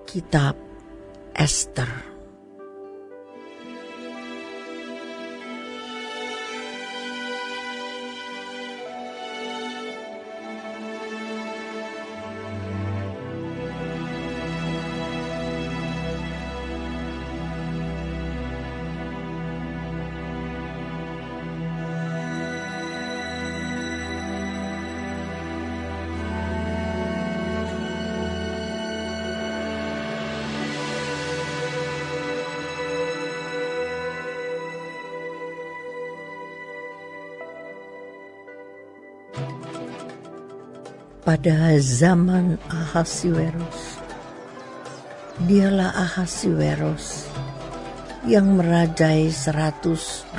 Kitab Ester. Pada zaman Ahasiweros, dialah Ahasiweros yang merajai 127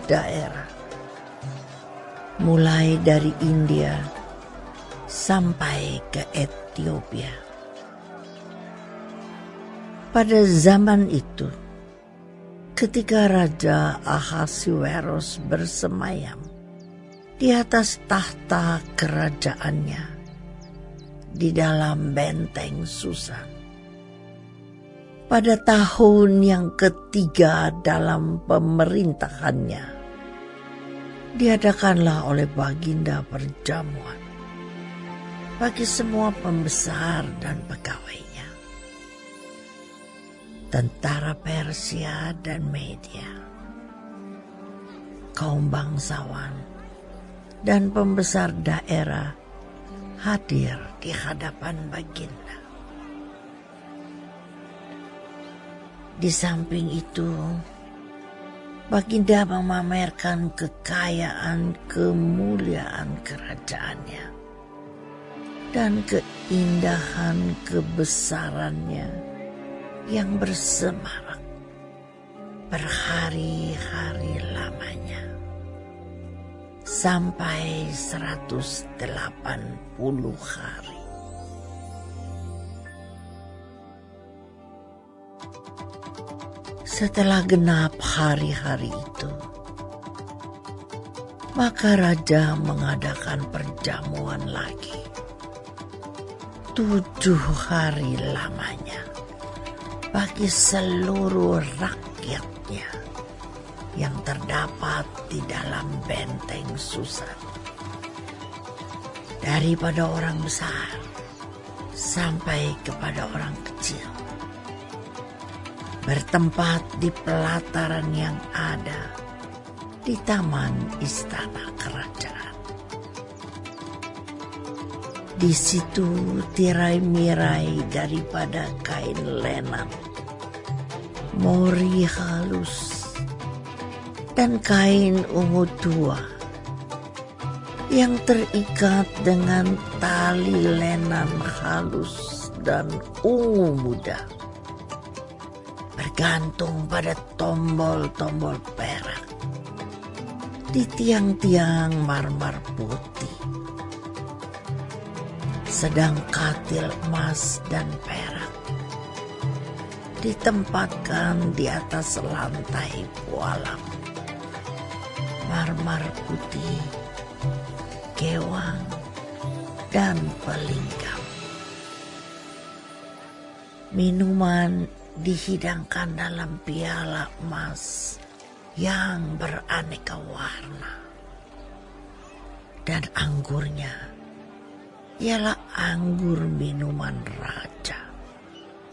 daerah, mulai dari India sampai ke Ethiopia. Pada zaman itu, ketika Raja Ahasiweros bersemayam di atas tahta kerajaannya di dalam benteng Susan, pada tahun yang ketiga dalam pemerintahannya, diadakanlah oleh Baginda perjamuan bagi semua pembesar dan pegawainya, tentara Persia dan Media, kaum bangsawan dan pembesar daerah hadir di hadapan Baginda. Di samping itu, Baginda memamerkan kekayaan kemuliaan kerajaannya dan keindahan kebesarannya yang bersemarak berhari-hari lamanya, sampai 180 hari. Setelah genap hari-hari itu, maka raja mengadakan perjamuan lagi 7 hari lamanya bagi seluruh rakyatnya yang terdapat di dalam benteng Susan, daripada orang besar sampai kepada orang kecil, bertempat di pelataran yang ada di taman istana kerajaan. Di situ tirai-mirai daripada kain lenan, mori halus, dan kain ungu tua yang terikat dengan tali lenan halus dan ungu muda, bergantung pada tombol-tombol perak di tiang-tiang marmer putih, sedang katil emas dan perak ditempatkan di atas lantai pualam marmer putih, kewang, dan pelingkap. Minuman dihidangkan dalam piala emas yang beraneka warna, dan anggurnya ialah anggur minuman raja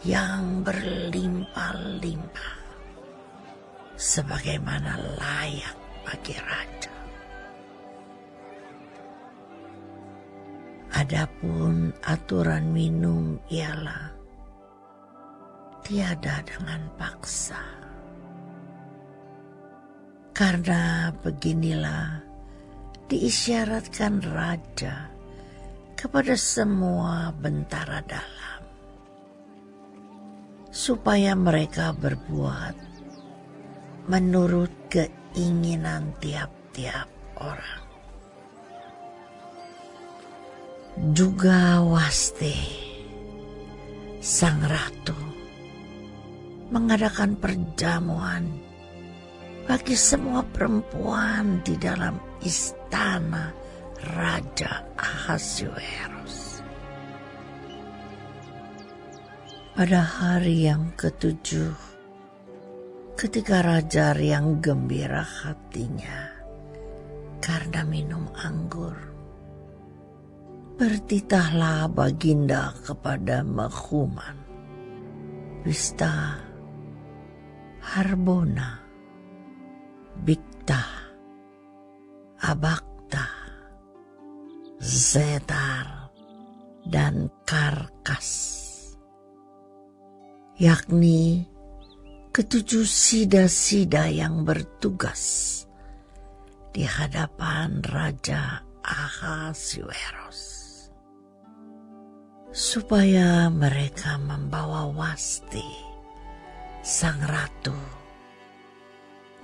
yang berlimpah-limpah, sebagaimana layak bagi raja. Adapun aturan minum ialah tiada dengan paksa, karena beginilah diisyaratkan raja kepada semua bentara dalam, supaya mereka berbuat menurut keinginan tiap-tiap orang. Juga Wasti, sang ratu, mengadakan perjamuan bagi semua perempuan di dalam istana Raja Ahasiweros. Pada hari yang ketujuh, ketika raja riang gembira hatinya karena minum anggur, bertitahlah baginda kepada Mahuman, Wista, Harbona, Bikta, Abakta, Zetar, dan Karkas, yakni ketujuh sida-sida yang bertugas di hadapan Raja Ahasuerus, supaya mereka membawa Wasti, sang ratu,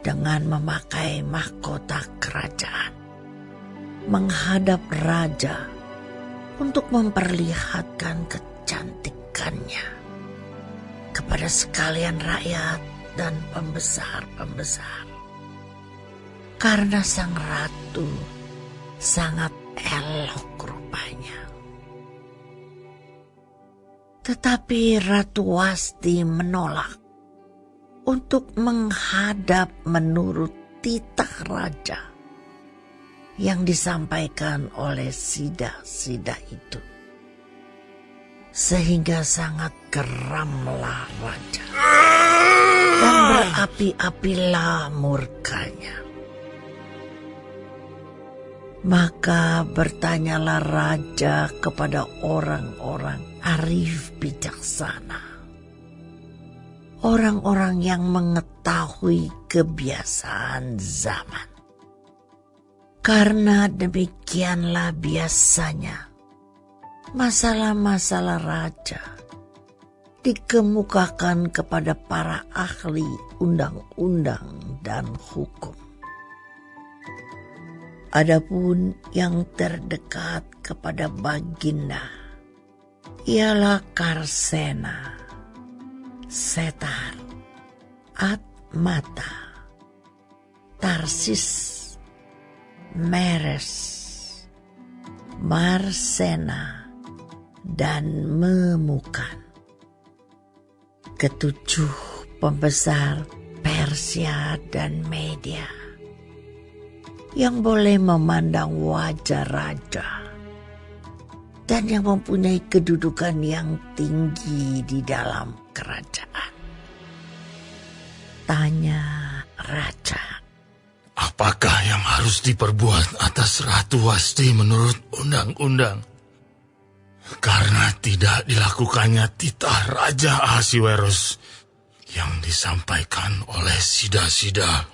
dengan memakai mahkota kerajaan menghadap raja untuk memperlihatkan kecantikannya kepada sekalian rakyat dan pembesar-pembesar, karena sang ratu sangat elok rupanya. Tetapi Ratu Wasti menolak untuk menghadap menurut titah raja yang disampaikan oleh sida-sida itu, sehingga sangat geramlah raja dan berapi-apilah murkanya. Maka bertanyalah raja kepada orang-orang arif bijaksana, orang-orang yang mengetahui kebiasaan zaman. Karena demikianlah biasanya masalah-masalah raja dikemukakan kepada para ahli undang-undang dan hukum. Adapun yang terdekat kepada baginda ialah Karsena, Setar, Atmata, Tarsis, Meres, Marsena, dan Memukan, ketujuh pembesar Persia dan Media yang boleh memandang wajah raja dan yang mempunyai kedudukan yang tinggi di dalam kerajaan. Tanya raja, apakah yang harus diperbuat atas Ratu Wasti menurut undang-undang? Karena tidak dilakukannya titah Raja Ahasuerus yang disampaikan oleh sida-sida.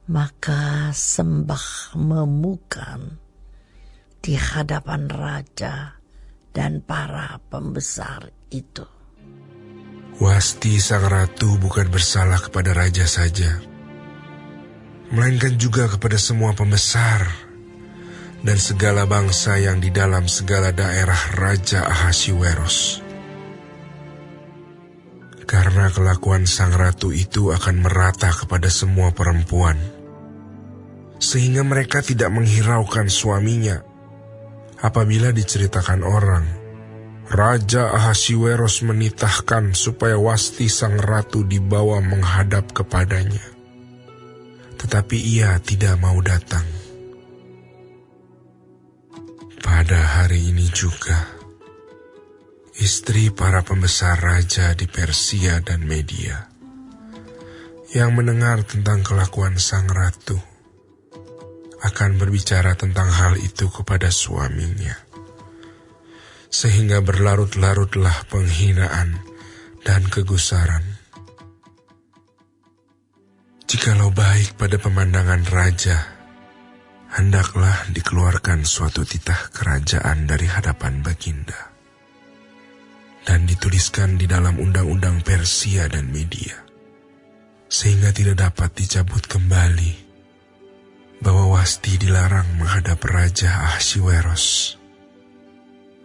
Maka sembah Memukan di hadapan raja dan para pembesar itu. Wasti sang ratu bukan bersalah kepada raja saja, melainkan juga kepada semua pembesar dan segala bangsa yang di dalam segala daerah Raja Ahasuerus. Karena kelakuan sang ratu itu akan merata kepada semua perempuan, sehingga mereka tidak menghiraukan suaminya. Apabila diceritakan orang, Raja Ahasuerus menitahkan supaya Wasti sang ratu dibawa menghadap kepadanya, tetapi ia tidak mau datang. Pada hari ini juga, istri para pembesar raja di Persia dan Media yang mendengar tentang kelakuan sang ratu akan berbicara tentang hal itu kepada suaminya, sehingga berlarut-larutlah penghinaan dan kegusaran. Jikalau baik pada pemandangan raja, hendaklah dikeluarkan suatu titah kerajaan dari hadapan baginda dan dituliskan di dalam undang-undang Persia dan Media, sehingga tidak dapat dicabut kembali, bahwa Wasti dilarang menghadap Raja Ahasuerus,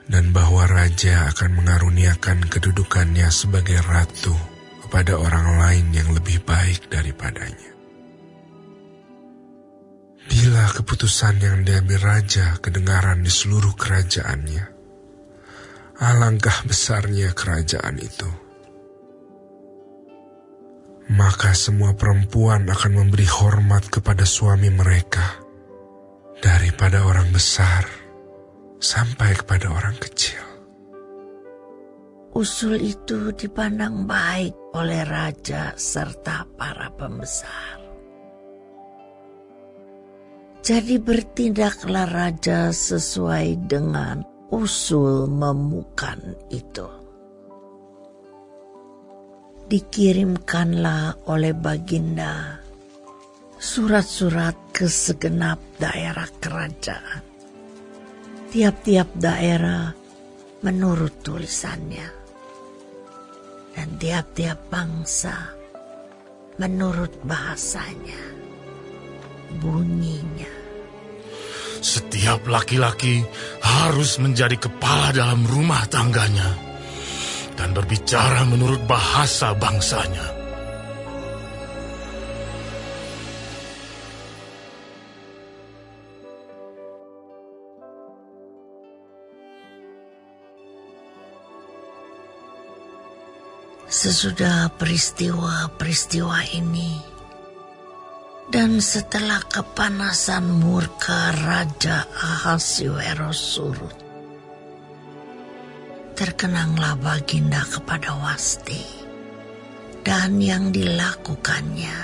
dan bahwa raja akan mengaruniakan kedudukannya sebagai ratu kepada orang lain yang lebih baik daripadanya. Bila keputusan yang diambil raja kedengaran di seluruh kerajaannya, Alangkah besarnya kerajaan itu. Maka semua perempuan akan memberi hormat kepada suami mereka, daripada orang besar sampai kepada orang kecil. Usul itu dipandang baik oleh raja serta para pembesar. Jadi bertindaklah raja sesuai dengan usul memukan itu. Dikirimkanlah oleh Baginda surat-surat ke segenap daerah kerajaan. Tiap-tiap daerah menurut tulisannya, dan tiap-tiap bangsa menurut bahasanya, bunyinya. Setiap laki-laki harus menjadi kepala dalam rumah tangganya dan berbicara menurut bahasa bangsanya. Sesudah peristiwa-peristiwa ini, dan setelah kepanasan murka Raja Ahasiweros surut, terkenanglah Baginda kepada Wasti dan yang dilakukannya,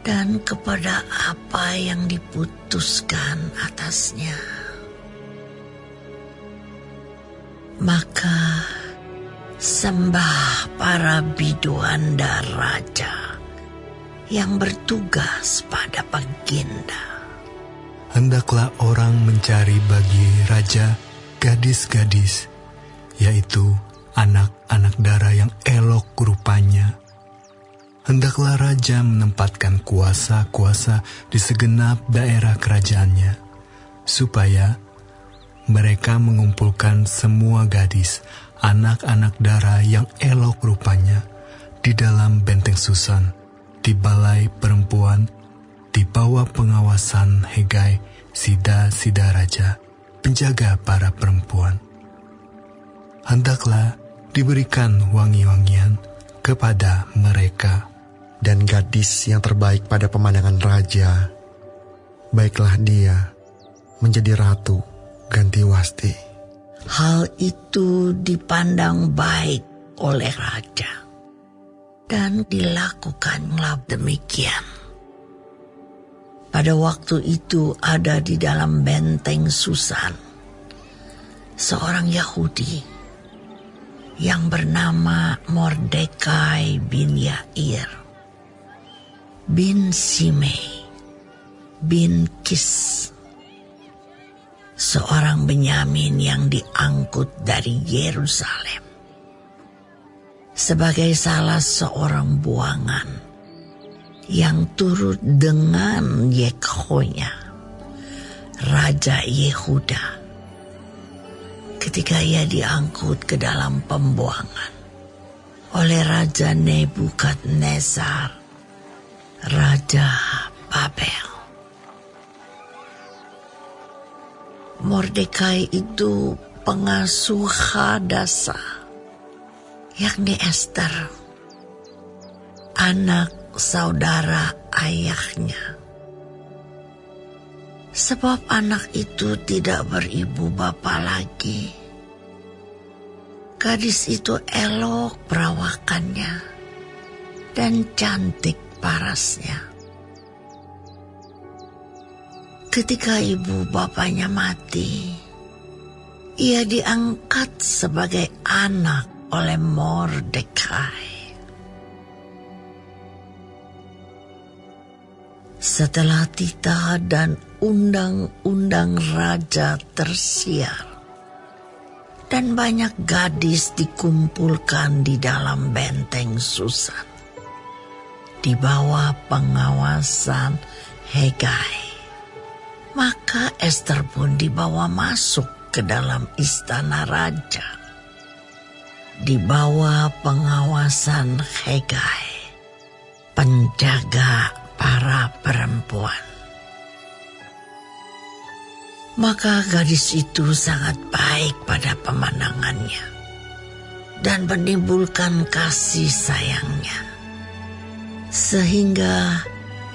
dan kepada apa yang diputuskan atasnya. Maka sembah para biduanda raja yang bertugas pada Baginda. Hendaklah orang mencari bagi raja gadis-gadis, yaitu anak-anak dara yang elok rupanya. Hendaklah raja menempatkan kuasa-kuasa di segenap daerah kerajaannya, supaya mereka mengumpulkan semua gadis, anak-anak dara yang elok rupanya di dalam benteng Susan, di balai perempuan, di bawah pengawasan Hegai, Sida Raja, penjaga para perempuan. Hendaklah diberikan wangi-wangian kepada mereka. Dan gadis yang terbaik pada pemandangan raja, baiklah dia menjadi ratu ganti Wasti. Hal itu dipandang baik oleh raja, dan dilakukanlah demikian. Pada waktu itu ada di dalam benteng Susan seorang Yahudi yang bernama Mordekai bin Yair bin Simei bin Kis, seorang Benyamin yang diangkut dari Yerusalem sebagai salah seorang buangan yang turut dengan Yekhonya, Raja Yehuda, ketika ia diangkut ke dalam pembuangan oleh Raja Nebukadnezar, Raja Babel. Mordekai itu pengasuh Hadasa, yakni Ester, anak saudara ayahnya. Sebab anak itu tidak beribu bapa lagi. Gadis itu elok perawakannya dan cantik parasnya. Ketika ibu bapanya mati, ia diangkat sebagai anak oleh Mordekai. Setelah titah dan undang-undang raja tersiar, dan banyak gadis dikumpulkan di dalam benteng Susan, di bawah pengawasan Hegai, maka Ester pun dibawa masuk ke dalam istana raja, di bawah pengawasan Hegai, penjaga para perempuan. Maka gadis itu sangat baik pada pemandangannya dan menimbulkan kasih sayangnya. Sehingga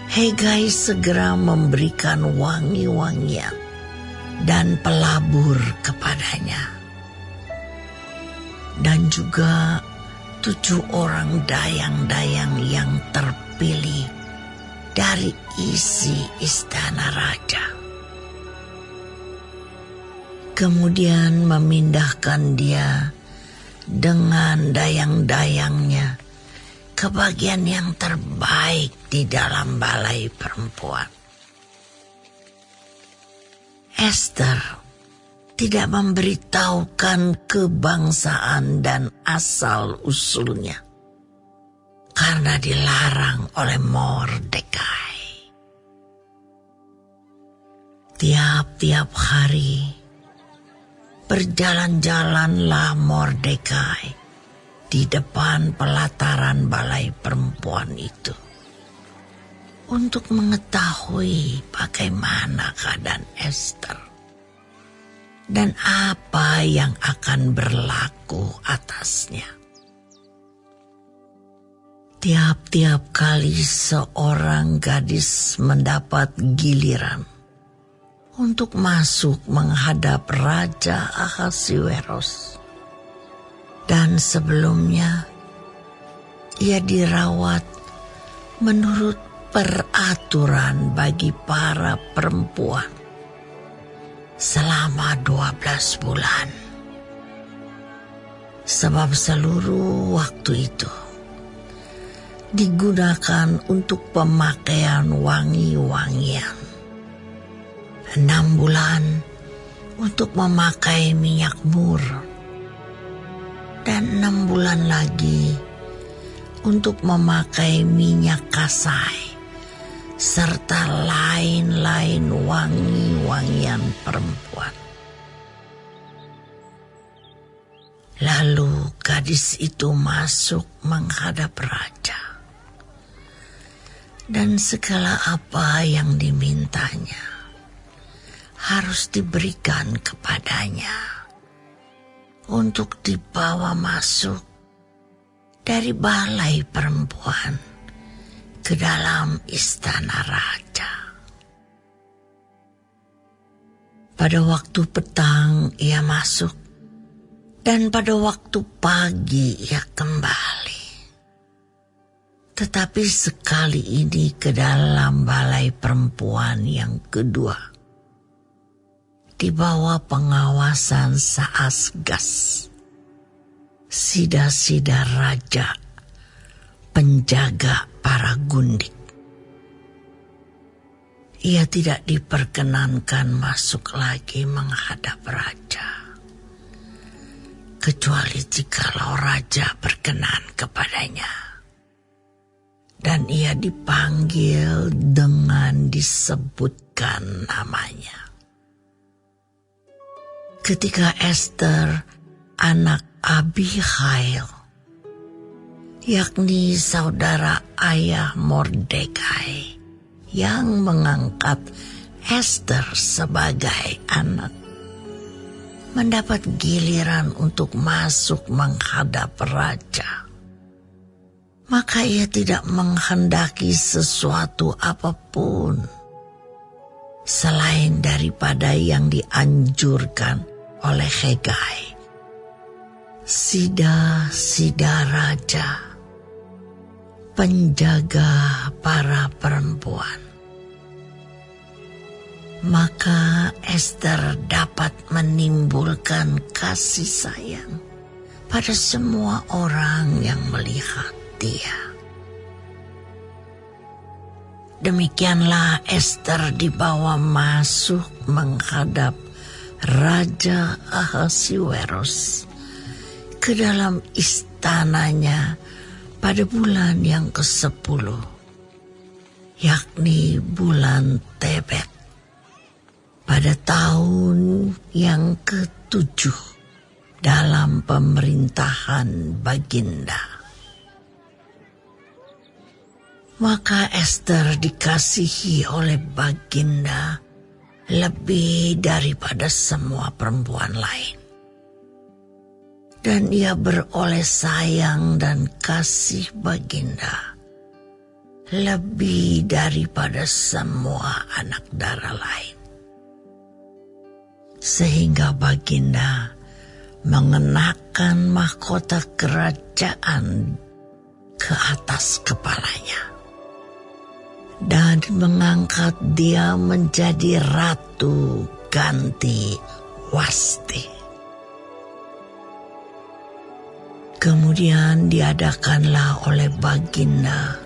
Hegai segera memberikan wangi-wangian dan pelabur kepadanya. Dan juga 7 orang dayang-dayang yang terpilih dari isi istana raja. Kemudian memindahkan dia dengan dayang-dayangnya ke bagian yang terbaik di dalam balai perempuan. Esther tidak memberitahukan kebangsaan dan asal-usulnya karena dilarang oleh Mordekai. Tiap-tiap hari berjalan-jalanlah Mordekai di depan pelataran balai perempuan itu untuk mengetahui bagaimana keadaan Esther dan apa yang akan berlaku atasnya. Tiap-tiap kali seorang gadis mendapat giliran untuk masuk menghadap Raja Ahasuerus. Dan sebelumnya, ia dirawat menurut peraturan bagi para perempuan selama 12 bulan. Sebab seluruh waktu itu digunakan untuk pemakaian wangi-wangian. 6 bulan untuk memakai minyak mur, dan 6 bulan lagi untuk memakai minyak kasai, serta lain-lain wangi-wangian perempuan. Lalu gadis itu masuk menghadap raja, dan segala apa yang dimintanya harus diberikan kepadanya untuk dibawa masuk dari balai perempuan ke dalam istana raja. Pada waktu petang ia masuk, dan pada waktu pagi ia kembali. Tetapi sekali ini ke dalam balai perempuan yang kedua, di bawah pengawasan Saasgas, sida-sida raja, penjaga para gundik. Ia tidak diperkenankan masuk lagi menghadap raja, kecuali jikalau raja berkenan kepadanya. Dan ia dipanggil dengan disebutkan namanya. Ketika Esther, anak Abihail, yakni saudara ayah Mordekai, yang mengangkat Esther sebagai anak, mendapat giliran untuk masuk menghadap raja, maka ia tidak menghendaki sesuatu apapun selain daripada yang dianjurkan oleh Hegai, sida-sida raja, penjaga para perempuan. Maka Esther dapat menimbulkan kasih sayang pada semua orang yang melihat dia. Demikianlah Esther dibawa masuk menghadap Raja Ahasuerus ke dalam istananya pada bulan yang ke-10, yakni bulan Tebet, pada tahun yang ke-7 dalam pemerintahan Baginda. Maka Esther dikasihi oleh Baginda lebih daripada semua perempuan lain. Dan ia beroleh sayang dan kasih baginda lebih daripada semua anak dara lain. Sehingga baginda mengenakan mahkota kerajaan ke atas kepalanya dan mengangkat dia menjadi ratu ganti Wasti. Kemudian diadakanlah oleh baginda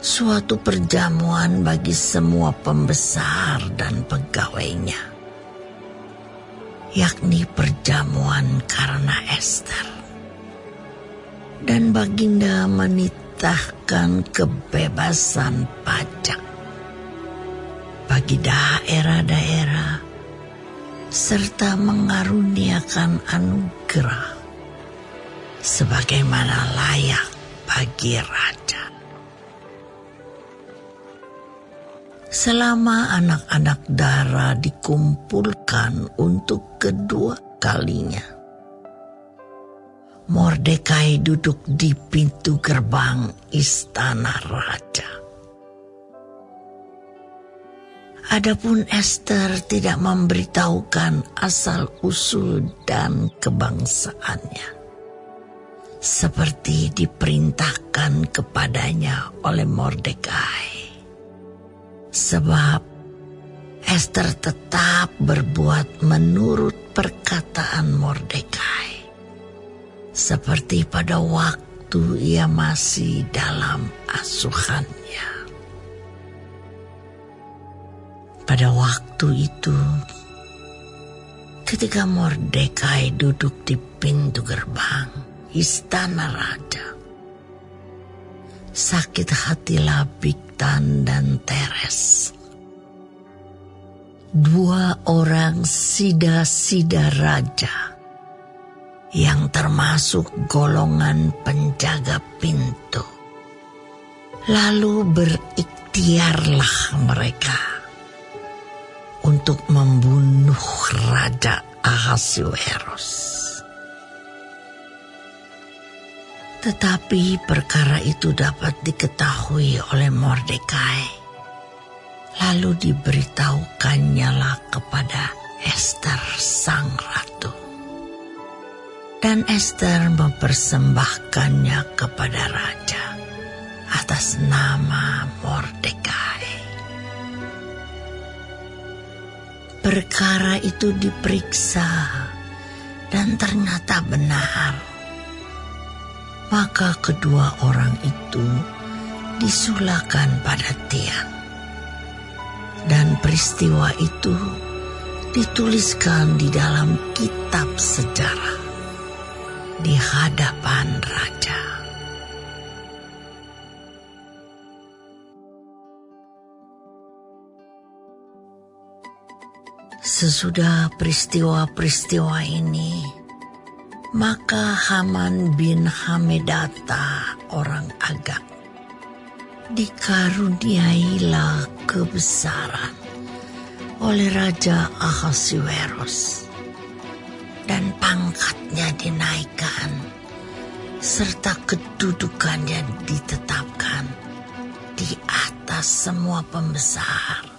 suatu perjamuan bagi semua pembesar dan pegawainya, yakni perjamuan karena Ester. Dan baginda menitahkan kebebasan pajak bagi daerah-daerah serta mengaruniakan anugerah sebagaimana layak bagi raja. Selama anak-anak dara dikumpulkan untuk kedua kalinya, Mordekai duduk di pintu gerbang istana raja. Adapun Ester tidak memberitahukan asal-usul dan kebangsaannya, seperti diperintahkan kepadanya oleh Mordekai. Sebab Ester tetap berbuat menurut perkataan Mordekai, seperti pada waktu ia masih dalam asuhannya. Pada waktu itu, ketika Mordekai duduk di pintu gerbang istana raja, sakit hatilah Bigtan dan Teres, dua orang sida-sida raja yang termasuk golongan penjaga pintu. Lalu berikhtiarlah mereka untuk membunuh Raja Ahasuerus. Tetapi perkara itu dapat diketahui oleh Mordekai, lalu diberitahukannya kepada Ester sang ratu. Dan Ester mempersembahkannya kepada raja atas nama Mordekai. Perkara itu diperiksa dan ternyata benar. Maka kedua orang itu disulakan pada tiang. Dan peristiwa itu dituliskan di dalam kitab sejarah di hadapan raja. Sesudah peristiwa-peristiwa ini, maka Haman bin Hamedata orang Agag dikaruniailah kebesaran oleh Raja Ahasuerus, dan pangkatnya dinaikkan serta kedudukannya ditetapkan di atas semua pembesar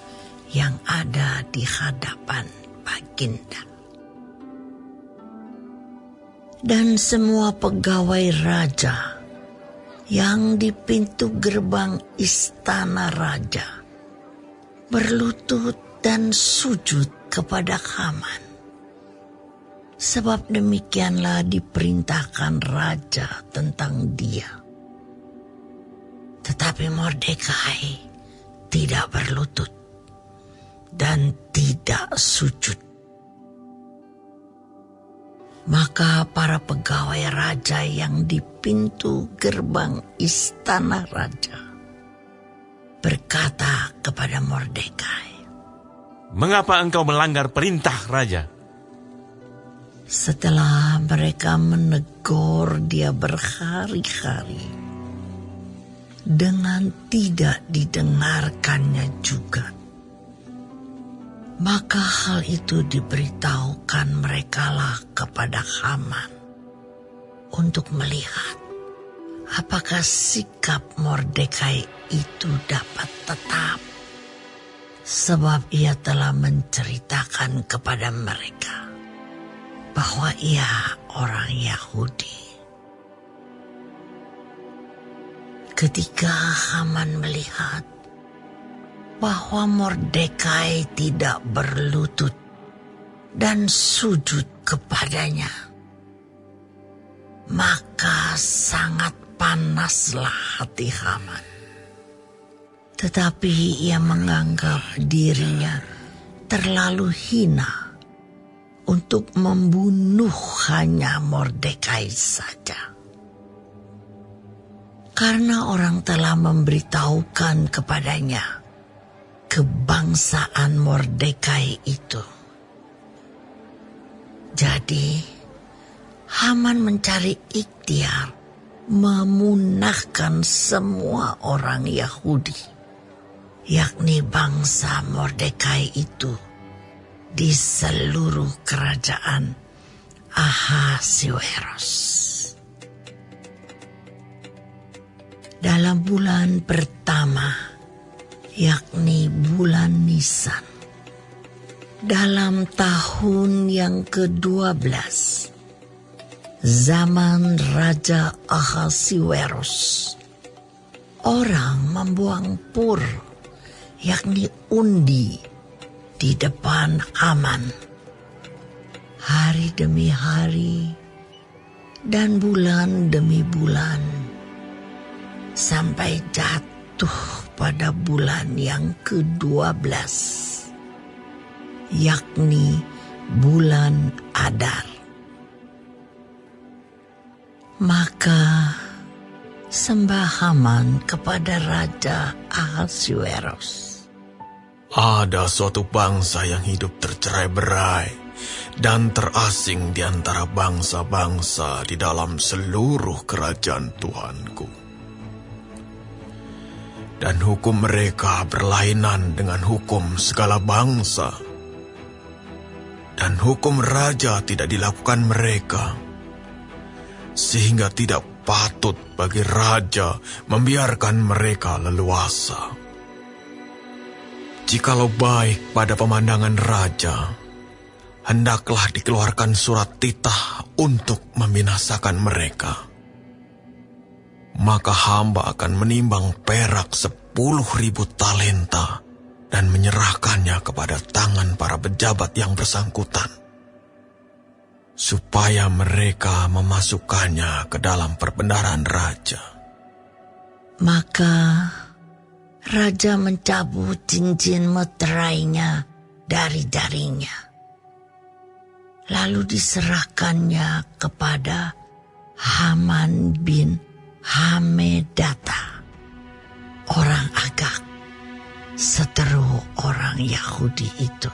yang ada di hadapan baginda. Dan semua pegawai raja yang di pintu gerbang istana raja berlutut dan sujud kepada Haman. Sebab demikianlah diperintahkan raja tentang dia. Tetapi Mordekai tidak berlutut dan tidak sujud. Maka para pegawai raja yang di pintu gerbang istana raja berkata kepada Mordekai, "Mengapa engkau melanggar perintah raja?" Setelah mereka menegur dia berhari-hari dengan tidak didengarkannya juga, Maka hal itu diberitahukan merekalah kepada Haman untuk melihat apakah sikap Mordekai itu dapat tetap, sebab ia telah menceritakan kepada mereka bahwa ia orang Yahudi. Ketika Haman melihat bahwa Mordekai tidak berlutut dan sujud kepadanya, maka sangat panaslah hati Haman. Tetapi ia menganggap dirinya terlalu hina untuk membunuh hanya Mordekai saja. Karena orang telah memberitahukan kepadanya kebangsaan Mordekai itu. Jadi, Haman mencari ikhtiar memunahkan semua orang Yahudi, yakni bangsa Mordekai itu, di seluruh kerajaan Ahasuerus. Dalam bulan pertama, yakni bulan Nisan, dalam tahun yang ke-12 zaman Raja Ahasuerus, orang membuang pur, yakni undi, di depan Haman, hari demi hari dan bulan demi bulan, sampai jatuh pada bulan yang ke-12, yakni bulan Adar. Maka sembah Haman kepada Raja Ahasuerus. Ada suatu bangsa yang hidup tercerai-berai dan terasing di antara bangsa-bangsa di dalam seluruh kerajaan Tuanku. Dan hukum mereka berlainan dengan hukum segala bangsa. Dan hukum raja tidak dilakukan mereka, sehingga tidak patut bagi raja membiarkan mereka leluasa. Jikalau baik pada pemandangan raja, hendaklah dikeluarkan surat titah untuk membinasakan mereka. Maka hamba akan menimbang perak 10.000 talenta dan menyerahkannya kepada tangan para pejabat yang bersangkutan, supaya mereka memasukkannya ke dalam perbendaharaan raja. Maka raja mencabut cincin meterainya dari jarinya, lalu diserahkannya kepada Haman bin Hamedata, orang Agag, seteru orang Yahudi itu.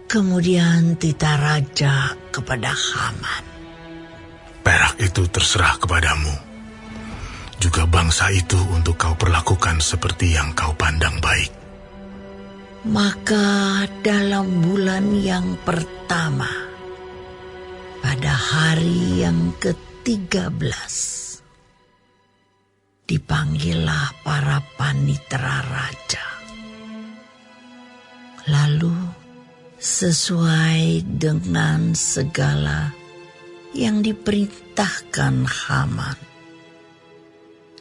Kemudian titah raja kepada Haman. Perak itu terserah kepadamu. Juga bangsa itu untuk kau perlakukan seperti yang kau pandang baik. Maka dalam bulan yang pertama, pada hari yang ke-13, dipanggillah para panitera raja. Lalu sesuai dengan segala yang diperintahkan Haman,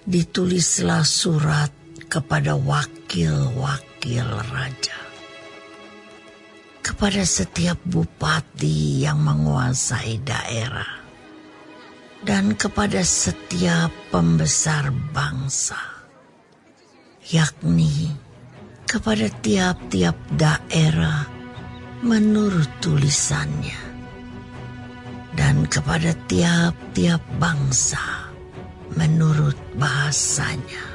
ditulislah surat kepada wakil-wakil raja, kepada setiap bupati yang menguasai daerah, dan kepada setiap pembesar bangsa, yakni kepada tiap-tiap daerah menurut tulisannya, dan kepada tiap-tiap bangsa menurut bahasanya.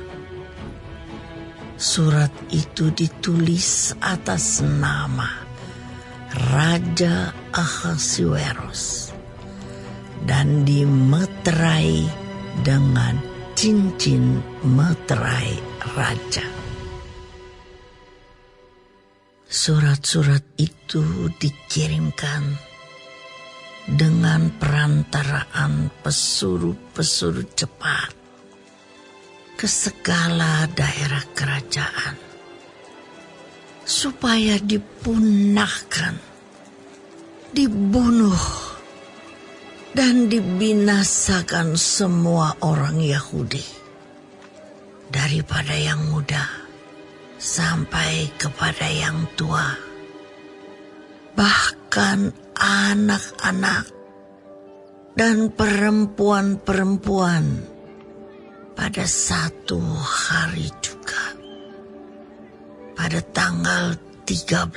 Surat itu ditulis atas nama Raja Ahasuerus dan dimeterai dengan cincin meterai raja. Surat-surat itu dikirimkan dengan perantaraan pesuruh-pesuruh cepat ke segala daerah kerajaan, supaya dipunahkan, dibunuh, dan dibinasakan semua orang Yahudi, daripada yang muda sampai kepada yang tua, bahkan anak-anak dan perempuan-perempuan pada satu hari juga. Pada tanggal 13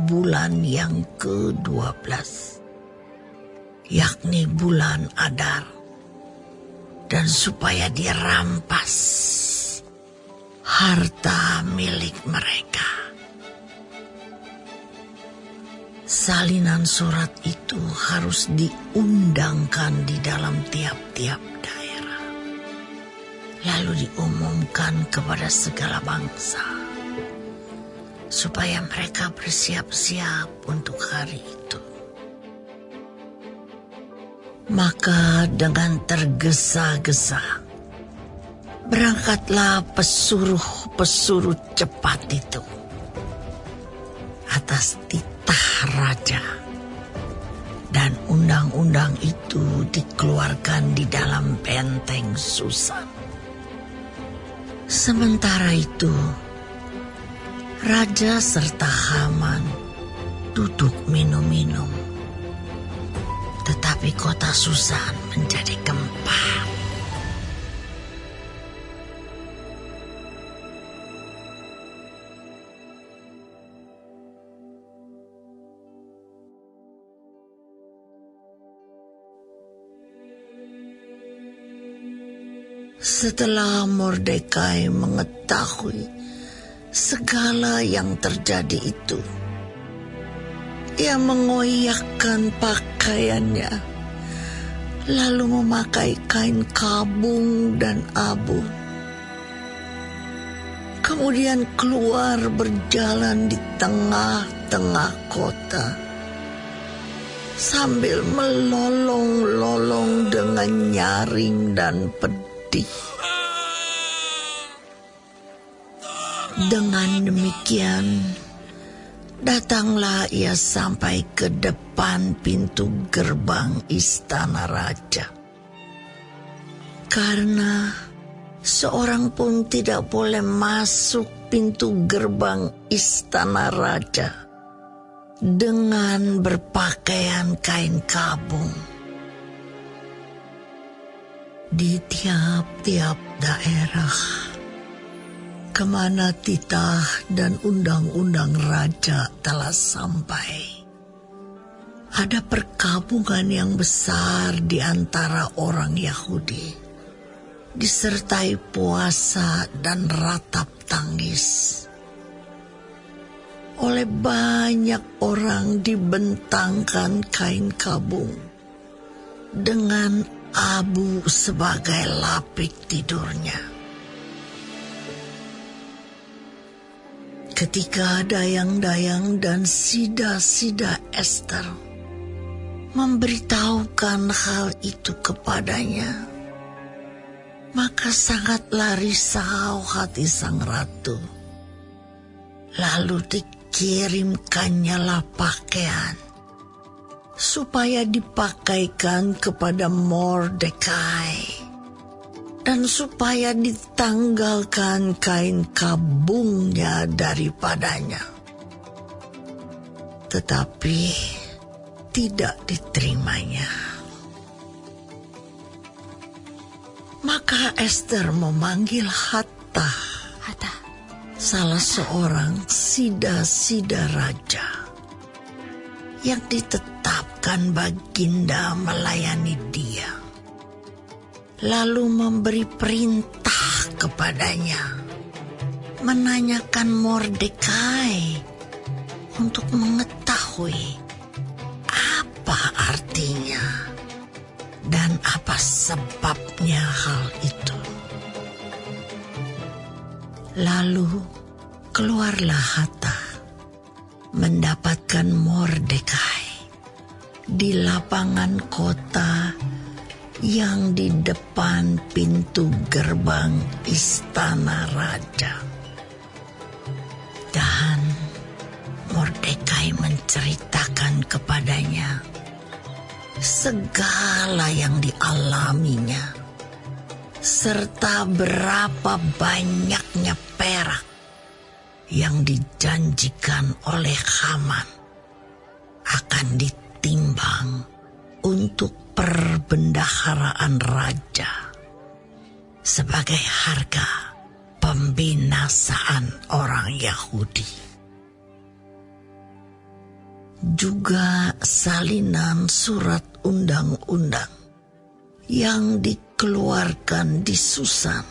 bulan yang ke-12, yakni bulan Adar, dan supaya dirampas harta milik mereka. Salinan surat itu harus diundangkan di dalam tiap-tiap daerah, lalu diumumkan kepada segala bangsa, supaya mereka bersiap-siap untuk hari itu. Maka dengan tergesa-gesa berangkatlah pesuruh-pesuruh cepat itu atas titah raja, dan undang-undang itu dikeluarkan di dalam benteng Susan. Sementara itu, raja serta Haman duduk minum-minum, tetapi kota Susan menjadi gempar. Setelah Mordekai mengetahui segala yang terjadi itu, ia mengoyakkan pakaiannya, lalu memakai kain kabung dan abu. Kemudian keluar berjalan di tengah-tengah kota, sambil melolong-lolong dengan nyaring dan pedih. Dengan demikian, datanglah ia sampai ke depan pintu gerbang istana raja. Karena seorang pun tidak boleh masuk pintu gerbang istana raja dengan berpakaian kain kabung. Di tiap-tiap daerah kemana titah dan undang-undang raja telah sampai, ada perkabungan yang besar di antara orang Yahudi, disertai puasa dan ratap tangis. Oleh banyak orang dibentangkan kain kabung dengan abu sebagai lapik tidurnya. Ketika dayang-dayang dan sida-sida Ester memberitahukan hal itu kepadanya, maka sangatlah risau hati sang ratu. Lalu dikirimkannya lah pakaian supaya dipakaikan kepada Mordekai, dan supaya ditanggalkan kain kabungnya daripadanya. Tetapi tidak diterimanya. Maka Ester memanggil Hatta, salah seorang sida-sida raja, yang ditetapkan baginda melayani dia, lalu memberi perintah kepadanya menanyakan Mordekai untuk mengetahui apa artinya dan apa sebabnya hal itu. Lalu keluarlah Hatta mendapatkan Mordekai di lapangan kota yang di depan pintu gerbang istana raja. Dan Mordekai menceritakan kepadanya segala yang dialaminya, serta berapa banyaknya perak yang dijanjikan oleh Haman akan ditimbang untuk perbendaharaan raja sebagai harga pembinasaan orang Yahudi. Juga salinan surat undang-undang yang dikeluarkan di Susan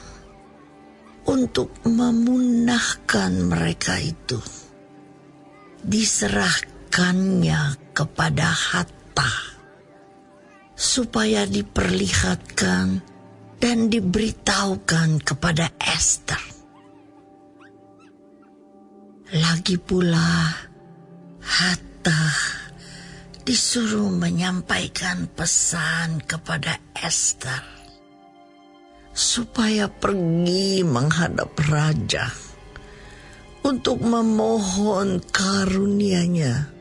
untuk memunahkan mereka itu diserahkannya kepada Hatta supaya diperlihatkan dan diberitahukan kepada Ester. Lagi pula Hatta disuruh menyampaikan pesan kepada Ester supaya pergi menghadap raja untuk memohon karunia-Nya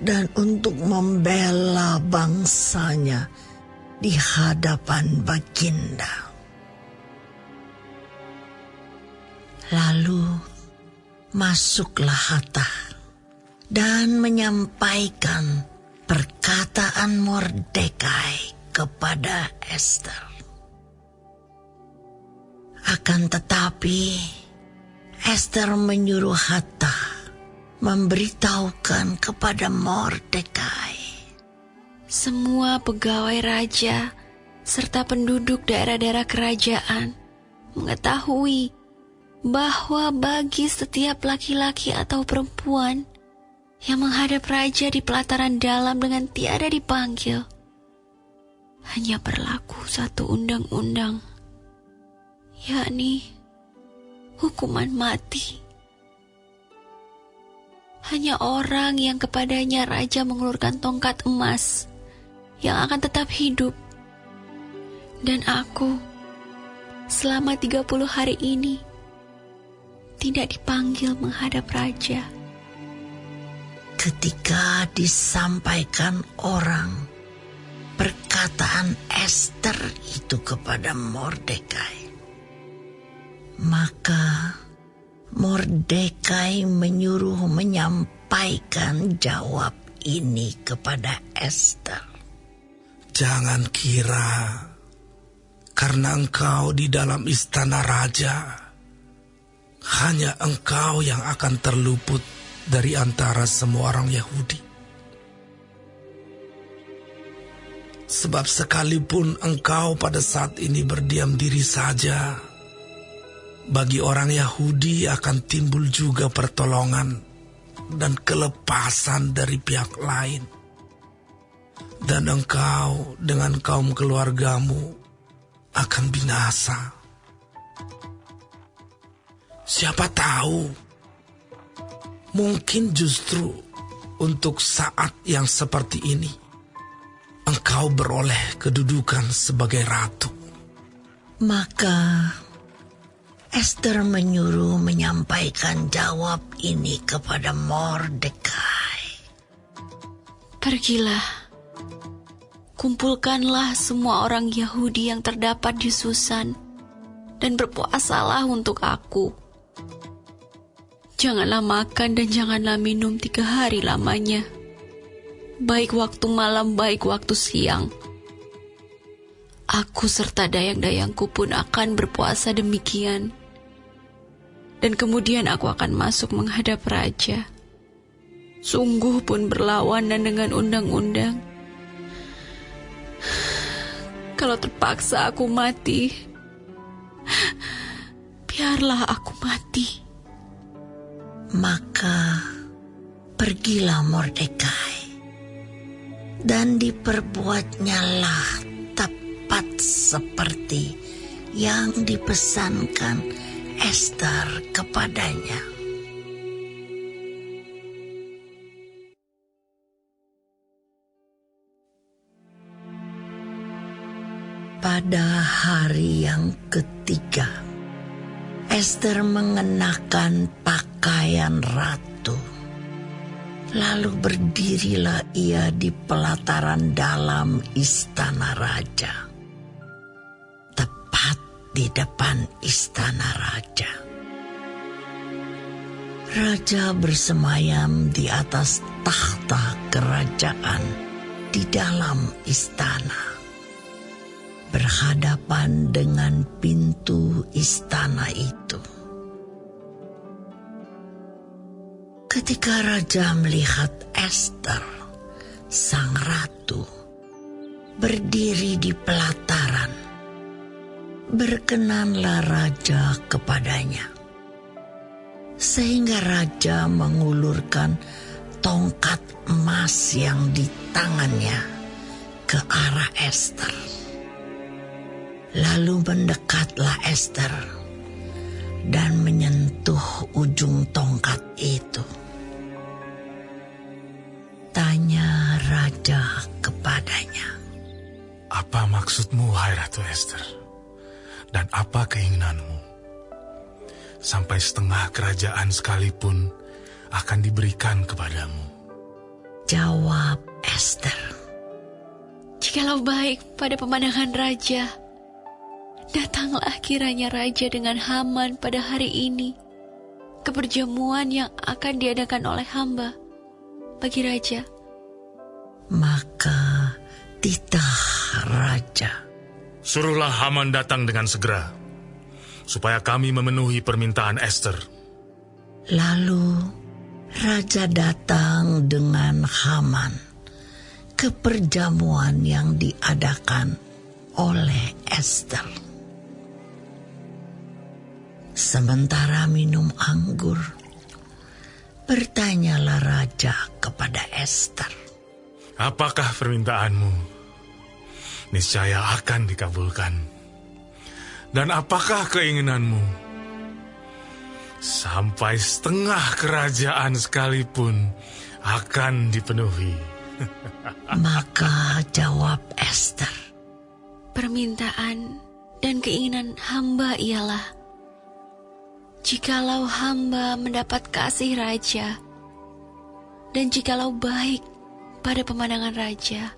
dan untuk membela bangsanya di hadapan Baginda. Lalu masuklah Hatta dan menyampaikan perkataan Mordekai kepada Ester. Akan tetapi Ester menyuruh Hatta memberitahukan kepada Mordekai, semua pegawai raja serta penduduk daerah-daerah kerajaan mengetahui bahwa bagi setiap laki-laki atau perempuan yang menghadap raja di pelataran dalam dengan tiada dipanggil, hanya berlaku satu undang-undang, yakni hukuman mati. Hanya orang yang kepadanya raja mengulurkan tongkat emas yang akan tetap hidup. Dan aku selama 30 hari ini tidak dipanggil menghadap raja. Ketika disampaikan orang perkataan Ester itu kepada Mordekai, maka Mordekai menyuruh menyampaikan jawab ini kepada Ester. Jangan kira karena engkau di dalam istana raja, hanya engkau yang akan terluput dari antara semua orang Yahudi. Sebab sekalipun engkau pada saat ini berdiam diri saja, bagi orang Yahudi akan timbul juga pertolongan dan kelepasan dari pihak lain. Dan engkau dengan kaum keluargamu akan binasa. Siapa tahu, mungkin justru untuk saat yang seperti ini, engkau beroleh kedudukan sebagai ratu. Maka Ester menyuruh menyampaikan jawab ini kepada Mordekai. Pergilah, kumpulkanlah semua orang Yahudi yang terdapat di Susan dan berpuasalah untuk aku. Janganlah makan dan janganlah minum 3 hari lamanya, baik waktu malam baik waktu siang. Aku serta dayang-dayangku pun akan berpuasa demikian. Dan kemudian aku akan masuk menghadap raja. Sungguh pun berlawanan dengan undang-undang. Kalau terpaksa aku mati, biarlah aku mati. Maka pergilah Mordekai, dan diperbuatnyalah tepat seperti yang dipesankan Ester kepadanya. Pada hari yang ketiga, Ester mengenakan pakaian ratu. Lalu berdirilah ia di pelataran dalam istana raja, tepat di depan istana raja. Raja bersemayam di atas takhta kerajaan di dalam istana, berhadapan dengan pintu istana itu. Ketika raja melihat Ester, sang ratu, berdiri di pelataran, berkenanlah raja kepadanya, sehingga raja mengulurkan tongkat emas yang di tangannya ke arah Ester. Lalu mendekatlah Ester dan menyentuh ujung tongkat itu. Tanya raja kepadanya, Apa maksudmu, hai Ratu Ester? Dan apa keinginanmu? Sampai setengah kerajaan sekalipun akan diberikan kepadamu. Jawab Ester, Jikalau baik pada pemandangan raja, datanglah kiranya raja dengan Haman pada hari ini ke perjamuan yang akan diadakan oleh hamba bagi raja. Maka titah raja. Suruhlah Haman datang dengan segera, supaya kami memenuhi permintaan Ester. Lalu raja datang dengan Haman ke perjamuan yang diadakan oleh Ester. Sementara minum anggur, bertanyalah raja kepada Ester, Apakah permintaanmu? Niscaya akan dikabulkan. Dan apakah keinginanmu? Sampai setengah kerajaan sekalipun akan dipenuhi. Maka jawab Ester, Permintaan dan keinginan hamba ialah, jikalau hamba mendapat kasih raja, dan jikalau baik pada pemandangan raja,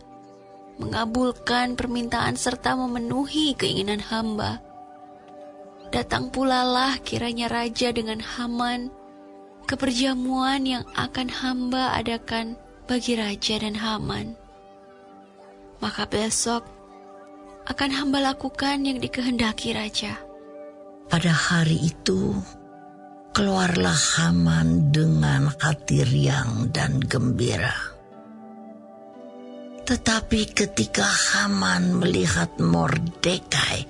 mengabulkan permintaan serta memenuhi keinginan hamba, datang pulalah kiranya raja dengan Haman ke perjamuan yang akan hamba adakan bagi raja dan Haman. Maka besok akan hamba lakukan yang dikehendaki raja. pada hari itu keluarlah Haman dengan hati riang dan gembira. Tetapi ketika Haman melihat Mordekai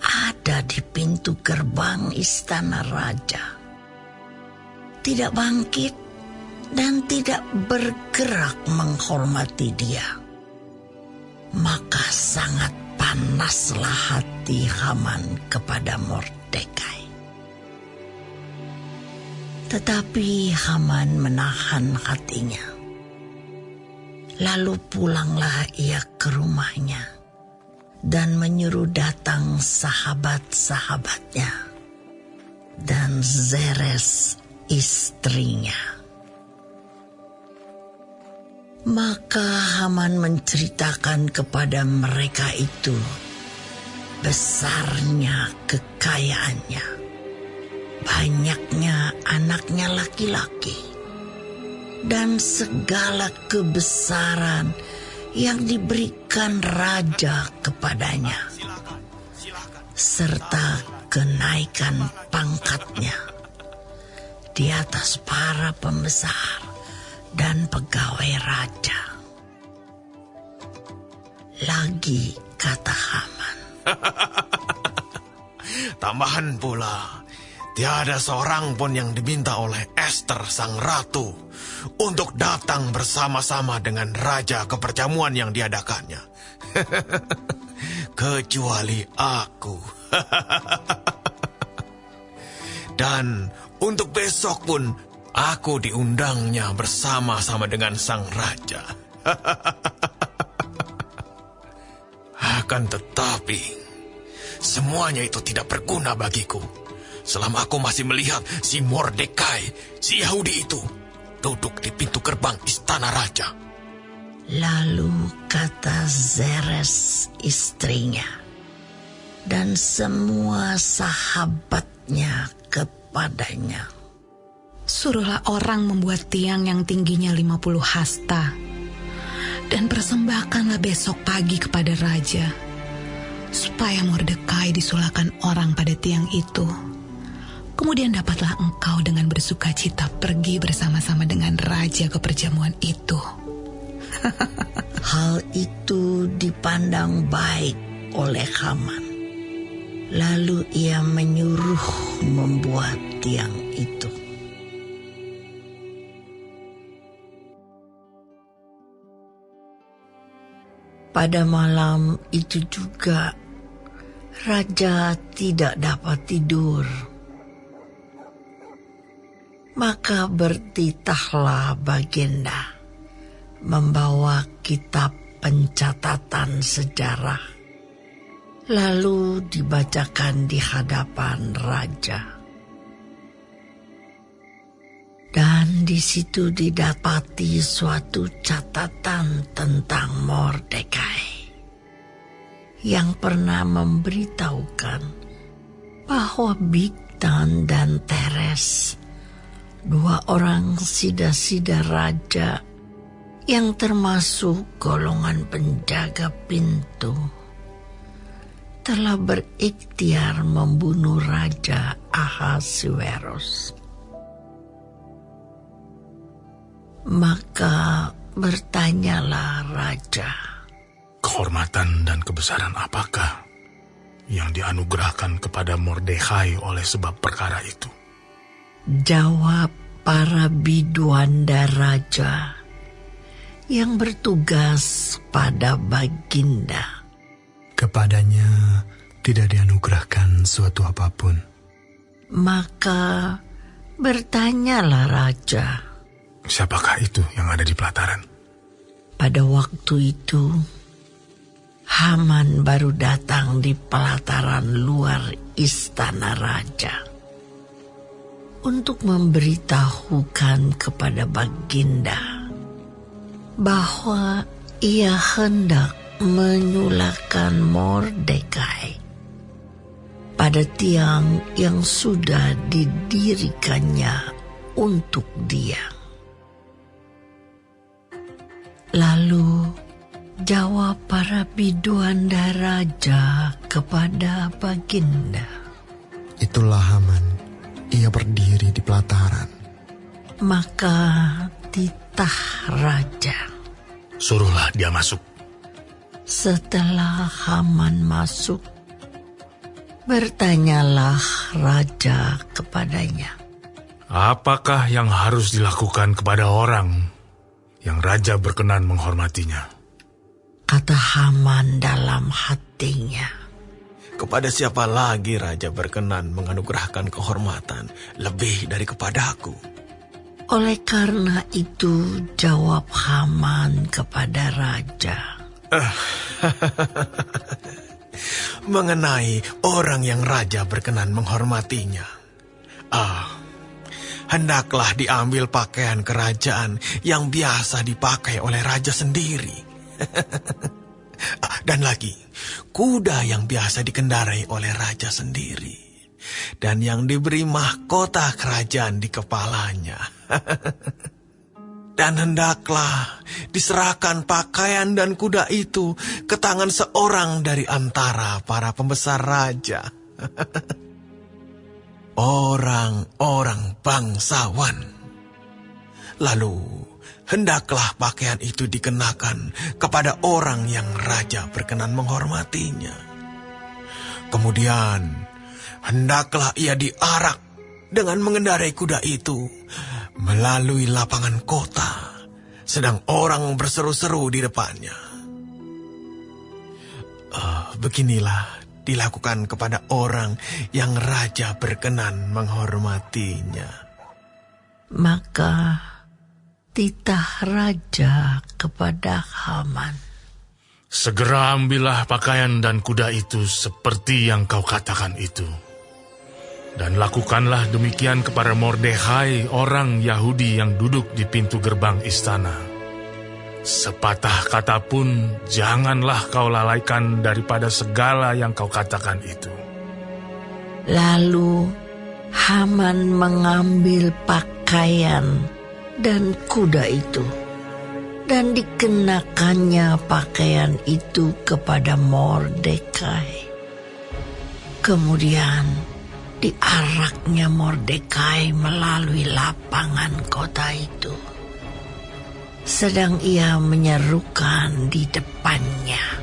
ada di pintu gerbang istana raja, tidak bangkit dan tidak bergerak menghormati dia, maka sangat panaslah hati Haman kepada Mordekai. Tetapi Haman menahan hatinya. Lalu pulanglah ia ke rumahnya dan menyuruh datang sahabat-sahabatnya dan Zeres istrinya. Maka Haman menceritakan kepada mereka itu besarnya kekayaannya, banyaknya anaknya laki-laki, dan segala kebesaran yang diberikan raja kepadanya, serta kenaikan pangkatnya di atas para pembesar dan pegawai raja. Lagi kata Haman, Tambahan pula, tiada seorang pun yang diminta oleh Ester sang ratu untuk datang bersama-sama dengan raja ke perjamuan yang diadakannya. Kecuali aku. Dan untuk besok pun aku diundangnya bersama-sama dengan sang raja. Akan tetapi, semuanya itu tidak berguna bagiku selama aku masih melihat si Mordekai, si Yahudi itu, duduk di pintu gerbang istana raja. Lalu kata Zeres istrinya dan semua sahabatnya kepadanya, suruhlah orang membuat tiang yang tingginya 50 hasta, dan persembahkanlah besok pagi kepada raja, supaya Mordekai disulahkan orang pada tiang itu. Kemudian dapatlah engkau dengan bersuka cita pergi bersama-sama dengan raja ke perjamuan itu. Hal itu dipandang baik oleh Haman. Lalu ia menyuruh membuat tiang itu. Pada malam itu juga, raja tidak dapat tidur. Maka bertitahlah Bagenda membawa kitab pencatatan sejarah, lalu dibacakan di hadapan raja. Dan di situ didapati suatu catatan tentang Mordekai yang pernah memberitahukan bahwa Bigtan dan Teres, dua orang sida-sida raja yang termasuk golongan penjaga pintu, telah berikhtiar membunuh Raja Ahasuerus. Maka bertanyalah raja, kehormatan dan kebesaran apakah yang dianugerahkan kepada Mordekai oleh sebab perkara itu? Jawab para biduanda raja yang bertugas pada Baginda, kepadanya tidak dianugerahkan suatu apapun. Maka bertanyalah raja, siapakah itu yang ada di pelataran? pada waktu itu Haman baru datang di pelataran luar istana raja untuk memberitahukan kepada Baginda bahwa ia hendak menyulahkan Mordekai pada tiang yang sudah didirikannya untuk dia. Lalu jawab para biduanda raja kepada Baginda, Itulah Haman, ia berdiri di pelataran. maka titah raja. Suruhlah dia masuk. Setelah Haman masuk, bertanyalah raja kepadanya, Apakah yang harus dilakukan kepada orang yang raja berkenan menghormatinya? kata Haman dalam hatinya, Kepada siapa lagi raja berkenan menganugerahkan kehormatan lebih dari kepadaku? oleh karena itu jawab Haman kepada raja, Mengenai orang yang raja berkenan menghormatinya, hendaklah diambil pakaian kerajaan yang biasa dipakai oleh raja sendiri. Dan lagi, kuda yang biasa dikendarai oleh raja sendiri, dan yang diberi mahkota kerajaan di kepalanya. Dan hendaklah diserahkan pakaian dan kuda itu ke tangan seorang dari antara para pembesar raja. Orang-orang bangsawan. Lalu hendaklah pakaian itu dikenakan kepada orang yang raja berkenan menghormatinya. Kemudian hendaklah ia diarak dengan mengendarai kuda itu melalui lapangan kota, sedang orang berseru-seru di depannya. Beginilah dilakukan kepada orang yang raja berkenan menghormatinya. Maka titah raja kepada Haman, Segera ambillah pakaian dan kuda itu seperti yang kau katakan itu. Dan lakukanlah demikian kepada Mordekai, orang Yahudi yang duduk di pintu gerbang istana. Sepatah kata pun janganlah kau lalaikan daripada segala yang kau katakan itu. Lalu Haman mengambil pakaian dan kuda itu, dan dikenakannya pakaian itu kepada Mordekai. Kemudian diaraknya Mordekai melalui lapangan kota itu, sedang ia menyerukan di depannya,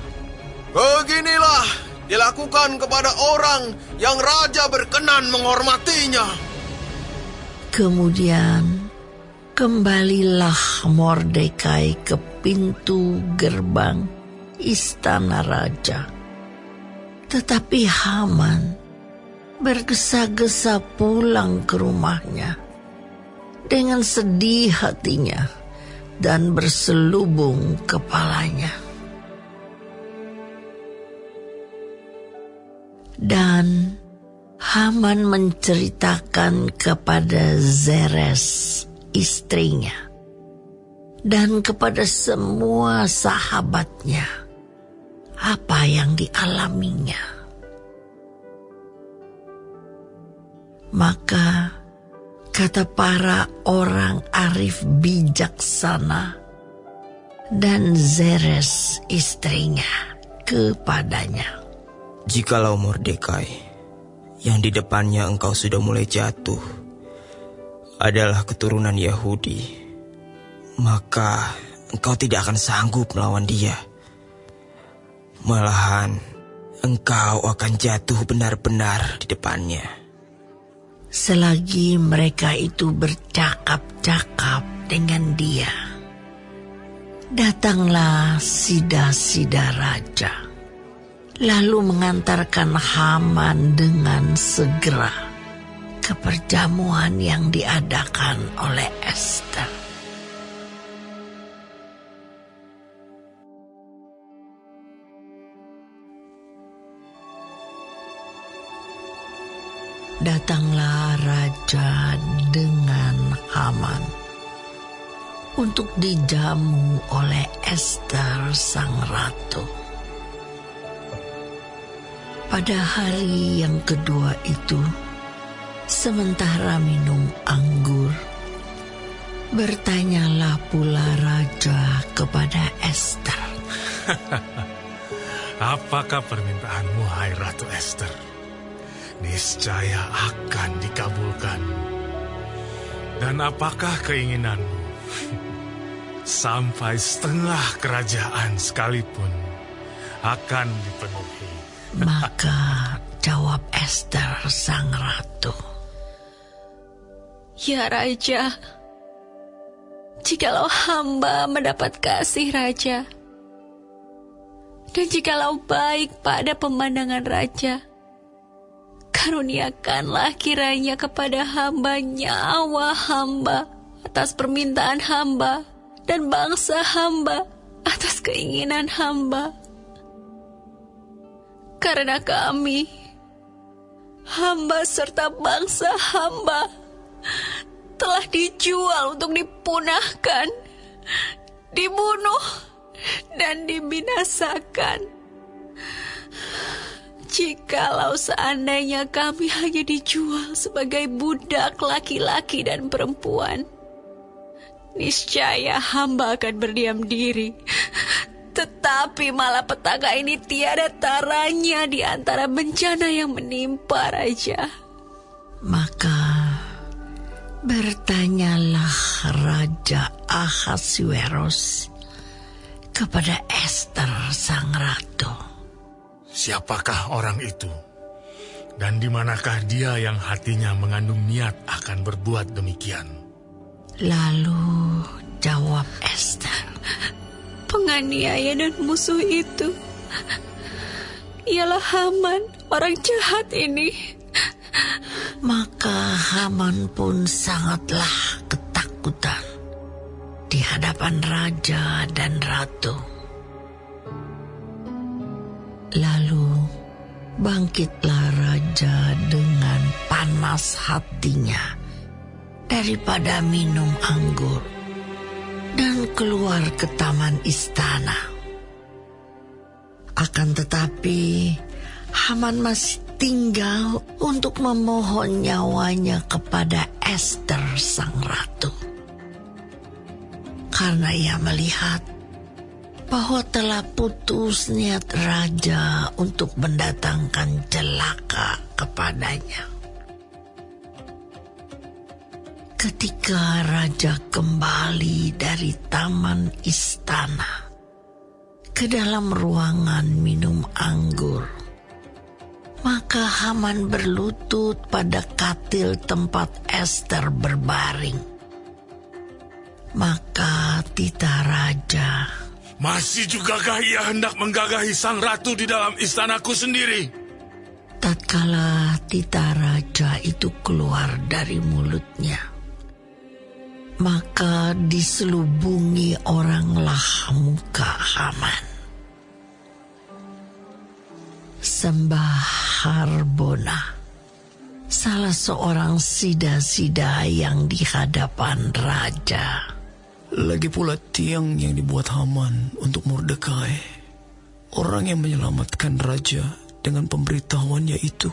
"Beginilah dilakukan kepada orang yang raja berkenan menghormatinya." Kemudian kembalilah Mordekai ke pintu gerbang istana raja. Tetapi Haman bergesa-gesa pulang ke rumahnya dengan sedih hatinya dan berselubung kepalanya. Dan Haman menceritakan kepada Zeres, istrinya, dan kepada semua sahabatnya apa yang dialaminya. Maka kata para orang arif bijaksana dan Zeres istrinya kepadanya, "Jikalau Mordekai yang di depannya engkau sudah mulai jatuh adalah keturunan Yahudi, maka engkau tidak akan sanggup melawan dia. Malahan engkau akan jatuh benar-benar di depannya." Selagi mereka itu bercakap-cakap dengan dia, datanglah sida-sida raja, lalu mengantarkan Haman dengan segera ke perjamuan yang diadakan oleh Ester. Datanglah raja dengan Haman untuk dijamu oleh Ester sang ratu. Pada hari yang kedua itu, sementara minum anggur, bertanyalah pula raja kepada Ester, Apakah permintaanmu, hai Ratu Ester? Niscaya akan dikabulkan. Dan apakah keinginanmu? Sampai setengah kerajaan sekalipun akan dipenuhi. Maka jawab Ester sang ratu, "Ya Raja, jikalau hamba mendapat kasih Raja, dan jikalau baik pada pemandangan Raja, karuniakanlah kiranya kepada hamba nyawa hamba atas permintaan hamba, dan bangsa hamba atas keinginan hamba. Karena kami, hamba serta bangsa hamba, telah dijual untuk dipunahkan, dibunuh, dan dibinasakan. Jikalau seandainya kami hanya dijual sebagai budak laki-laki dan perempuan, niscaya hamba akan berdiam diri. Tetapi malapetaka ini tiada taranya di antara bencana yang menimpa Raja." Maka bertanyalah Raja Ahasuerus kepada Ester sang ratu, Siapakah orang itu? Dan di manakah dia yang hatinya mengandung niat akan berbuat demikian? Lalu jawab Ester, "Penganiaya dan musuh itu ialah Haman, orang jahat ini." Maka Haman pun sangatlah ketakutan di hadapan raja dan ratu. Lalu bangkitlah raja dengan panas hatinya daripada minum anggur dan keluar ke taman istana. Akan tetapi Haman masih tinggal untuk memohon nyawanya kepada Ester sang ratu. Karena ia melihat bahwa telah putus niat raja untuk mendatangkan celaka kepadanya. Ketika raja kembali dari taman istana ke dalam ruangan minum anggur, maka Haman berlutut pada katil tempat Ester berbaring. Maka titah raja, "Masih jugakah ia hendak menggagahi sang ratu di dalam istanaku sendiri?" Tatkala titah raja itu keluar dari mulutnya, maka diselubungi oranglah muka Haman. Sembah Harbona, salah seorang sida-sida yang di hadapan raja. Lagi pula tiang yang dibuat Haman untuk Mordekai, orang yang menyelamatkan raja dengan pemberitahuannya itu,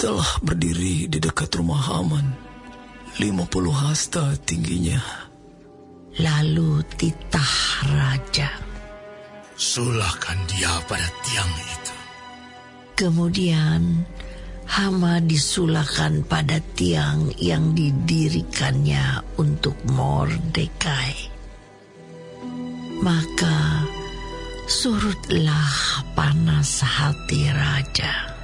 telah berdiri di dekat rumah Haman, 50 hasta tingginya. Lalu titah raja, "Sulahkan dia pada tiang itu." Kemudian Hama disulahkan pada tiang yang didirikannya untuk Mordekai. Maka surutlah panas hati raja.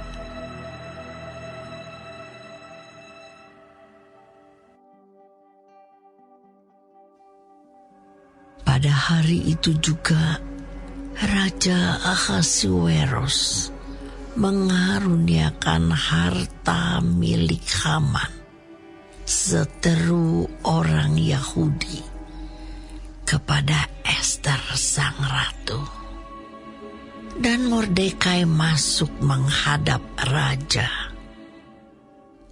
Pada hari itu juga Raja Ahasuerus mengaruniakan harta milik Haman, seteru orang Yahudi, kepada Ester sang ratu. Dan Mordekai masuk menghadap raja,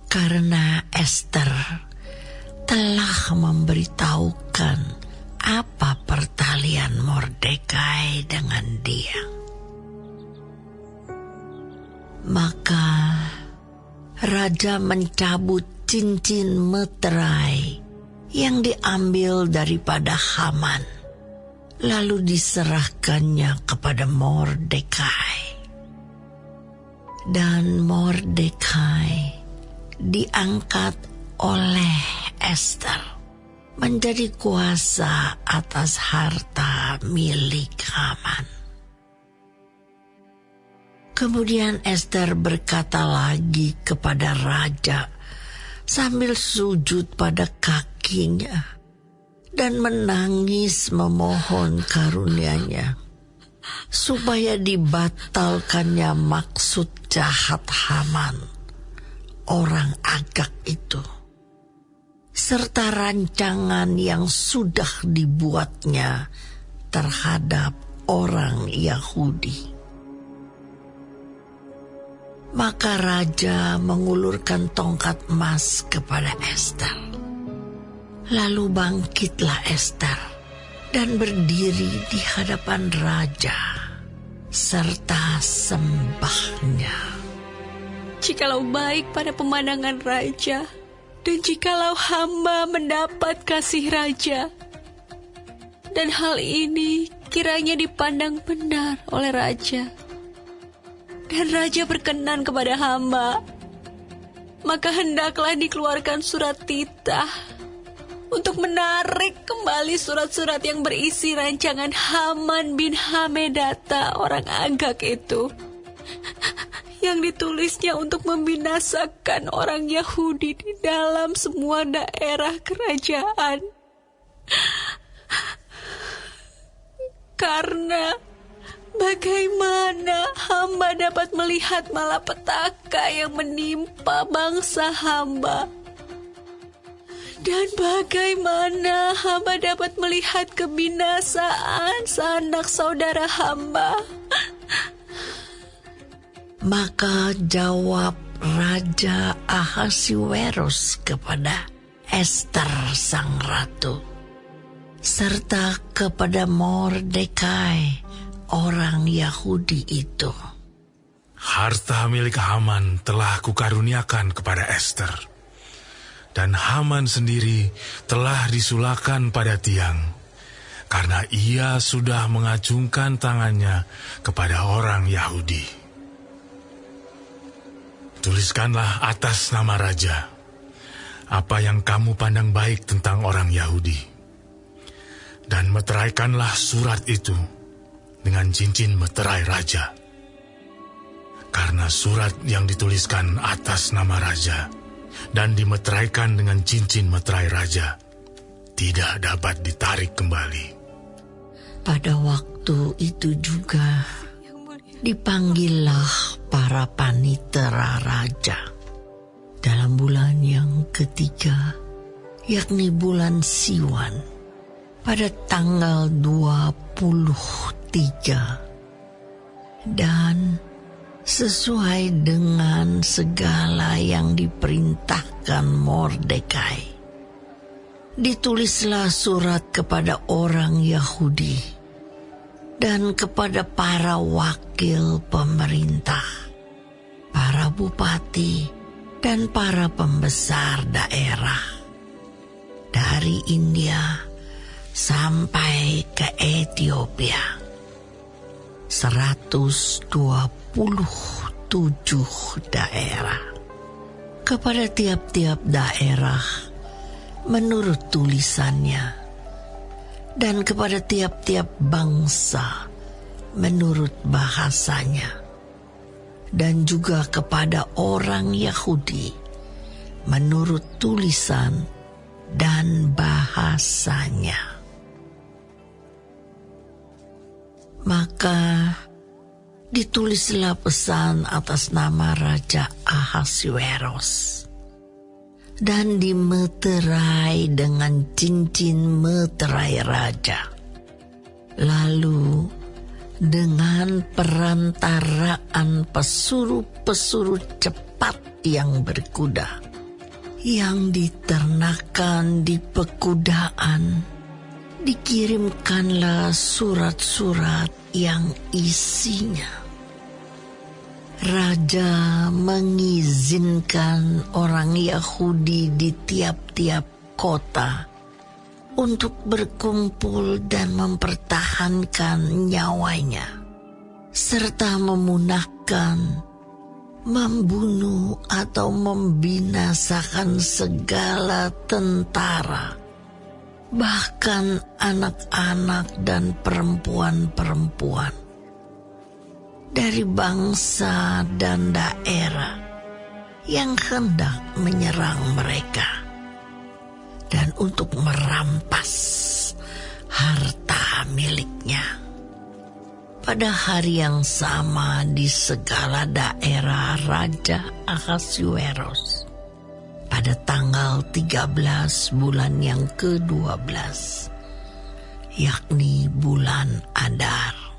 karena Ester telah memberitahukan apa pertalian Mordekai dengan dia. Maka raja mencabut cincin meterai yang diambil daripada Haman, lalu diserahkannya kepada Mordekai. Dan Mordekai diangkat oleh Ester menjadi kuasa atas harta milik Haman. Kemudian Ester berkata lagi kepada raja sambil sujud pada kakinya dan menangis memohon karunia-Nya supaya dibatalkannya maksud jahat Haman, orang Agag itu, serta rancangan yang sudah dibuatnya terhadap orang Yahudi. Maka raja mengulurkan tongkat emas kepada Ester. Lalu bangkitlah Ester dan berdiri di hadapan raja serta sembahnya. Jikalau baik pada pemandangan raja, dan jikalau hamba mendapat kasih raja, dan hal ini kiranya dipandang benar oleh raja, dan raja berkenan kepada hamba, maka hendaklah dikeluarkan surat titah untuk menarik kembali surat-surat yang berisi rancangan Haman bin Hamedata orang Agag itu, yang ditulisnya untuk membinasakan orang Yahudi di dalam semua daerah kerajaan. Karena bagaimana hamba dapat melihat malapetaka yang menimpa bangsa hamba? Dan bagaimana hamba dapat melihat kebinasaan sanak saudara hamba? Maka jawab Raja Ahasuerus kepada Ester sang ratu, serta kepada Mordekai orang Yahudi itu. Harta milik Haman telah kukaruniakan kepada Ester, dan Haman sendiri telah disulahkan pada tiang, karena ia sudah mengacungkan tangannya kepada orang Yahudi. Tuliskanlah atas nama raja apa yang kamu pandang baik tentang orang Yahudi, dan meteraikanlah surat itu dengan cincin meterai raja. Karena surat yang dituliskan atas nama raja dan dimeteraikan dengan cincin meterai raja tidak dapat ditarik kembali. Pada waktu itu juga dipanggillah para panitera raja dalam bulan yang ketiga, yakni bulan Siwan, pada tanggal 23. Dan sesuai dengan segala yang diperintahkan Mordekai, ditulislah surat kepada orang Yahudi dan kepada para wakil pemerintah, para bupati, dan para pembesar daerah dari India sampai ke Ethiopia. 127 daerah. Kepada tiap-tiap daerah menurut tulisannya, dan kepada tiap-tiap bangsa menurut bahasanya, dan juga kepada orang Yahudi menurut tulisan dan bahasanya. Maka ditulislah pesan atas nama Raja Ahasuerus, dan dimeterai dengan cincin meterai raja. Lalu dengan perantaraan pesuruh-pesuruh cepat yang berkuda, yang diternakan di pekudaan, dikirimkanlah surat-surat yang isinya raja mengizinkan orang Yahudi di tiap-tiap kota untuk berkumpul dan mempertahankan nyawanya, serta memunahkan, membunuh atau membinasakan segala tentara, bahkan anak-anak dan perempuan-perempuan dari bangsa dan daerah yang hendak menyerang mereka, dan untuk merampas harta miliknya. Pada hari yang sama di segala daerah Raja Ahasuerus, pada tanggal 13 bulan yang ke-12, yakni bulan Adar.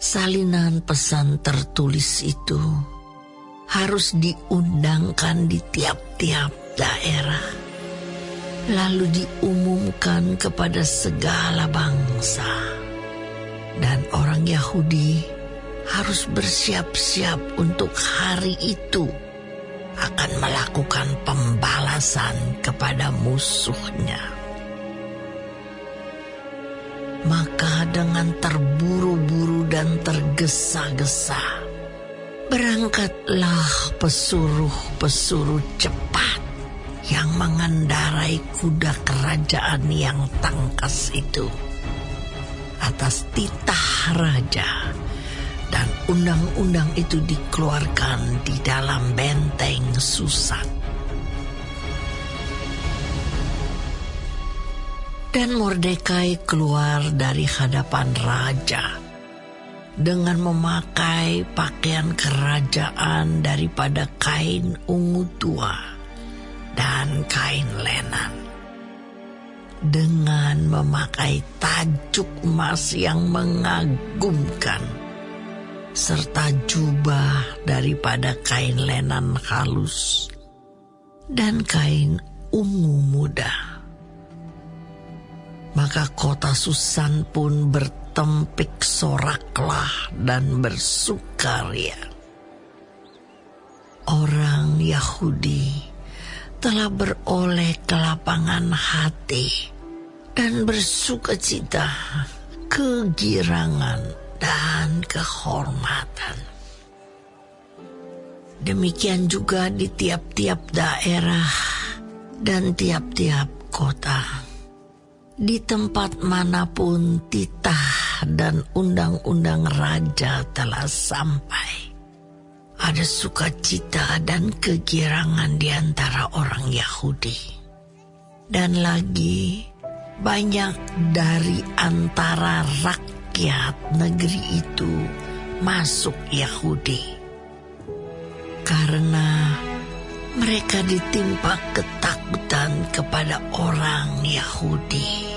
Salinan pesan tertulis itu harus diundangkan di tiap-tiap daerah, lalu diumumkan kepada segala bangsa, dan orang Yahudi harus bersiap-siap untuk hari itu akan melakukan pembalasan kepada musuhnya. Maka dengan terburu-buru dan tergesa-gesa, berangkatlah pesuruh-pesuruh cepat yang mengendarai kuda kerajaan yang tangkas itu atas titah raja, dan undang-undang itu dikeluarkan di dalam benteng Susan. Dan Mordekai keluar dari hadapan raja dengan memakai pakaian kerajaan daripada kain ungu tua dan kain lenan, dengan memakai tajuk emas yang mengagumkan serta jubah daripada kain lenan halus dan kain ungu muda. Maka kota Susan pun bertempik soraklah dan bersukaria. Orang Yahudi telah beroleh kelapangan hati dan bersukacita, kegirangan dan kehormatan. Demikian juga di tiap-tiap daerah dan tiap-tiap kota. Di tempat manapun titah dan undang-undang raja telah sampai, ada sukacita dan kegirangan di antara orang Yahudi. Dan lagi banyak dari antara rakyat negeri itu masuk Yahudi, karena mereka ditimpa ketakutan kepada orang Yahudi.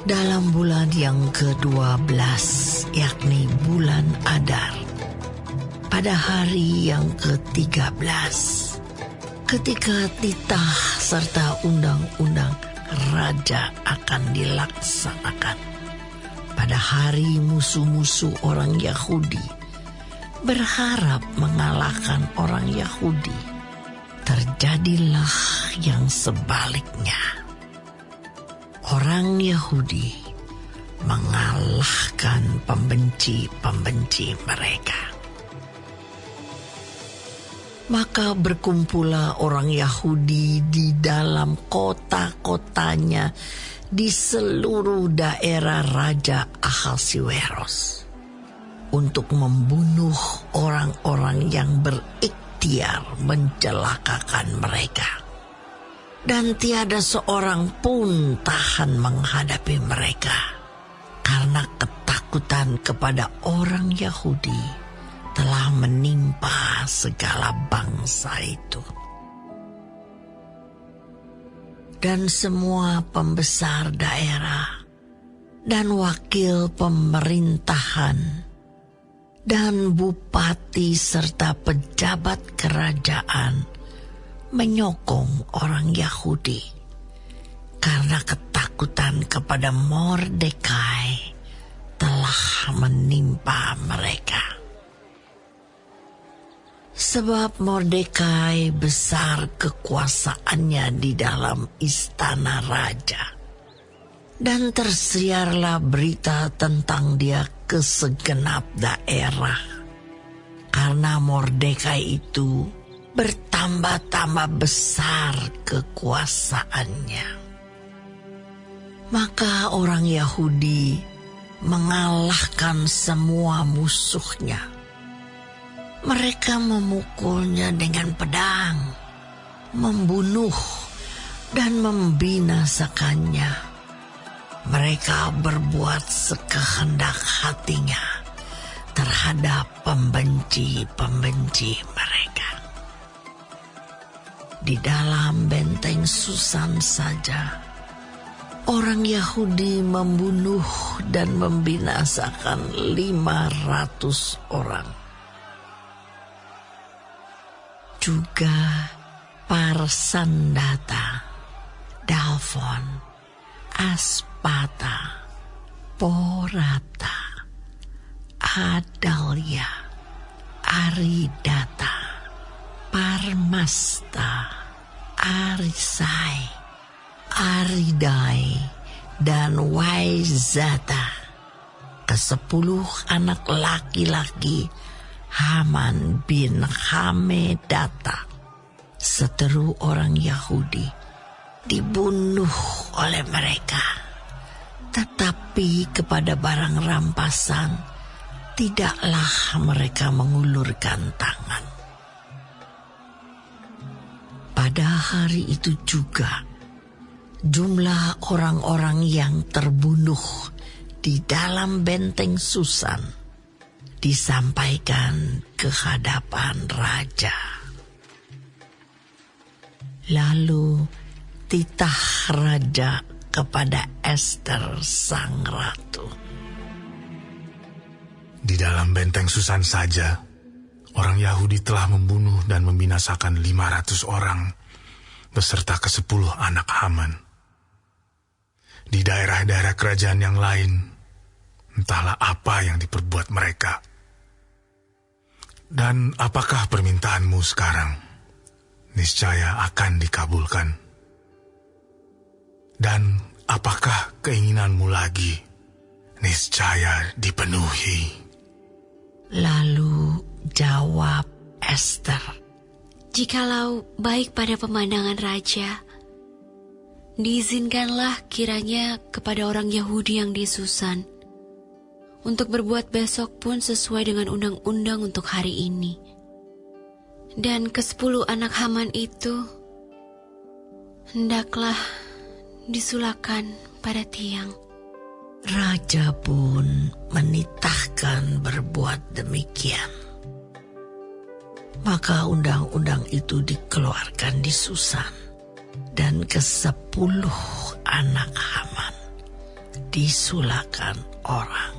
Dalam bulan yang ke-12, yakni bulan Adar, pada hari yang ke-13, ketika titah serta undang-undang raja akan dilaksanakan, pada hari musuh-musuh orang Yahudi berharap mengalahkan orang Yahudi, terjadilah yang sebaliknya. Orang Yahudi mengalahkan pembenci-pembenci mereka. Maka berkumpullah orang Yahudi di dalam kota-kotanya di seluruh daerah Raja Ahasiweros untuk membunuh orang-orang yang berikhtiar mencelakakan mereka. Dan tiada seorang pun tahan menghadapi mereka, karena ketakutan kepada orang Yahudi telah menimpa segala bangsa itu. Dan semua pembesar daerah dan wakil pemerintahan dan bupati serta pejabat kerajaan menyokong orang Yahudi karena ketakutan kepada Mordekai telah menimpa mereka. Sebab Mordekai besar kekuasaannya di dalam istana raja, dan tersiarlah berita tentang dia ke segenap daerah, karena Mordekai itu bertambah-tambah besar kekuasaannya. Maka orang Yahudi mengalahkan semua musuhnya. Mereka memukulnya dengan pedang, membunuh dan membinasakannya. Mereka berbuat sekehendak hatinya terhadap pembenci-pembenci mereka. Di dalam benteng Susan saja, orang Yahudi membunuh dan membinasakan 500 orang. Juga Parsandata, Dalfon, Aspata, Porata, Adalia, Aridata, Parmasta, Arisai, Aridai, dan Waizata, ke-10 anak laki-laki Haman bin Hamedata, seteru orang Yahudi, dibunuh oleh mereka. Tetapi kepada barang rampasan tidaklah mereka mengulurkan tangan. Pada hari itu juga, jumlah orang-orang yang terbunuh di dalam benteng Susan disampaikan ke hadapan raja. Lalu titah raja kepada Ester sang ratu. Di dalam benteng Susan saja, orang Yahudi telah membunuh dan membinasakan 500 orang beserta ke-10 anak Haman. Di daerah-daerah kerajaan yang lain, entahlah apa yang diperbuat mereka. Dan apakah permintaanmu sekarang? Niscaya akan dikabulkan. Dan apakah keinginanmu lagi? Niscaya dipenuhi. Lalu jawab Ester, "Jikalau baik pada pemandangan raja, diizinkanlah kiranya kepada orang Yahudi yang di Susan untuk berbuat besok pun sesuai dengan undang-undang untuk hari ini. Dan ke-10 anak Haman itu hendaklah disulahkan pada tiang." Raja pun menitahkan berbuat demikian. Maka undang-undang itu dikeluarkan di Susan, dan ke-10 anak Haman disulahkan orang.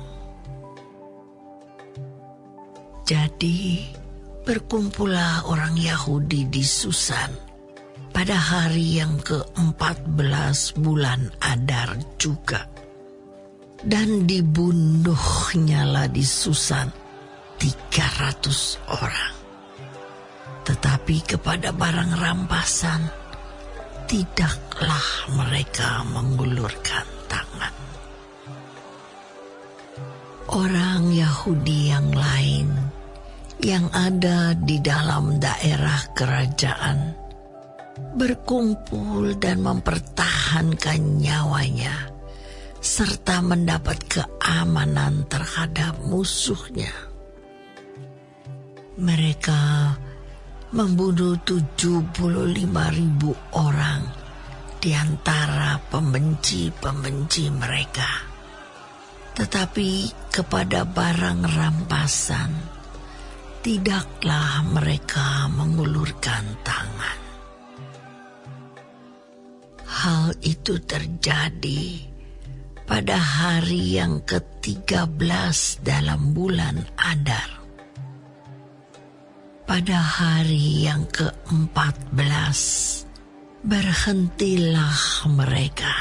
Jadi berkumpullah orang Yahudi di Susan pada hari yang ke-14 bulan Adar juga. Dan dibunuhnyalah di Susan 300 orang. Tetapi kepada barang rampasan tidaklah mereka mengulurkan tangan. Orang Yahudi yang lain yang ada di dalam daerah kerajaan berkumpul dan mempertahankan nyawanya serta mendapat keamanan terhadap musuhnya. Mereka membunuh 75.000 orang di antara pembenci-pembenci mereka. Tetapi kepada barang rampasan tidaklah mereka mengulurkan tangan. Hal itu terjadi pada hari yang ke-13 dalam bulan Adar. Pada hari yang ke-14 berhentilah mereka,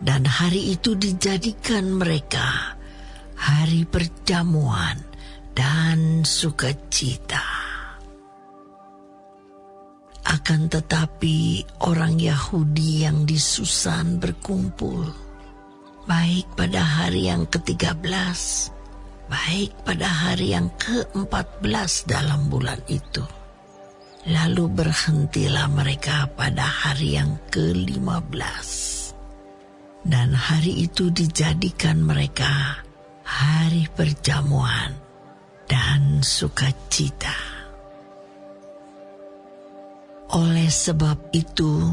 dan hari itu dijadikan mereka hari perjamuan dan sukacita. Akan tetapi orang Yahudi yang di Susan berkumpul baik pada hari yang ke-13, baik pada hari yang ke-14 dalam bulan itu. Lalu berhentilah mereka pada hari yang ke-15. Dan hari itu dijadikan mereka hari perjamuan dan sukacita. Oleh sebab itu,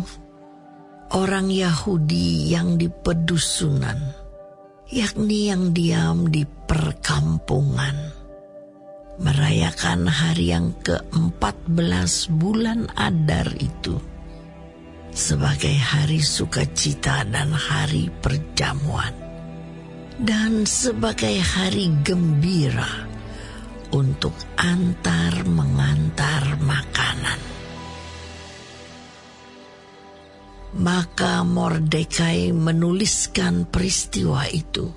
orang Yahudi yang di pedusunan, yakni yang diam di perkampungan, merayakan hari yang ke-14 bulan Adar itu sebagai hari sukacita dan hari perjamuan, dan sebagai hari gembira untuk antar mengantar makanan. Maka Mordekai menuliskan peristiwa itu,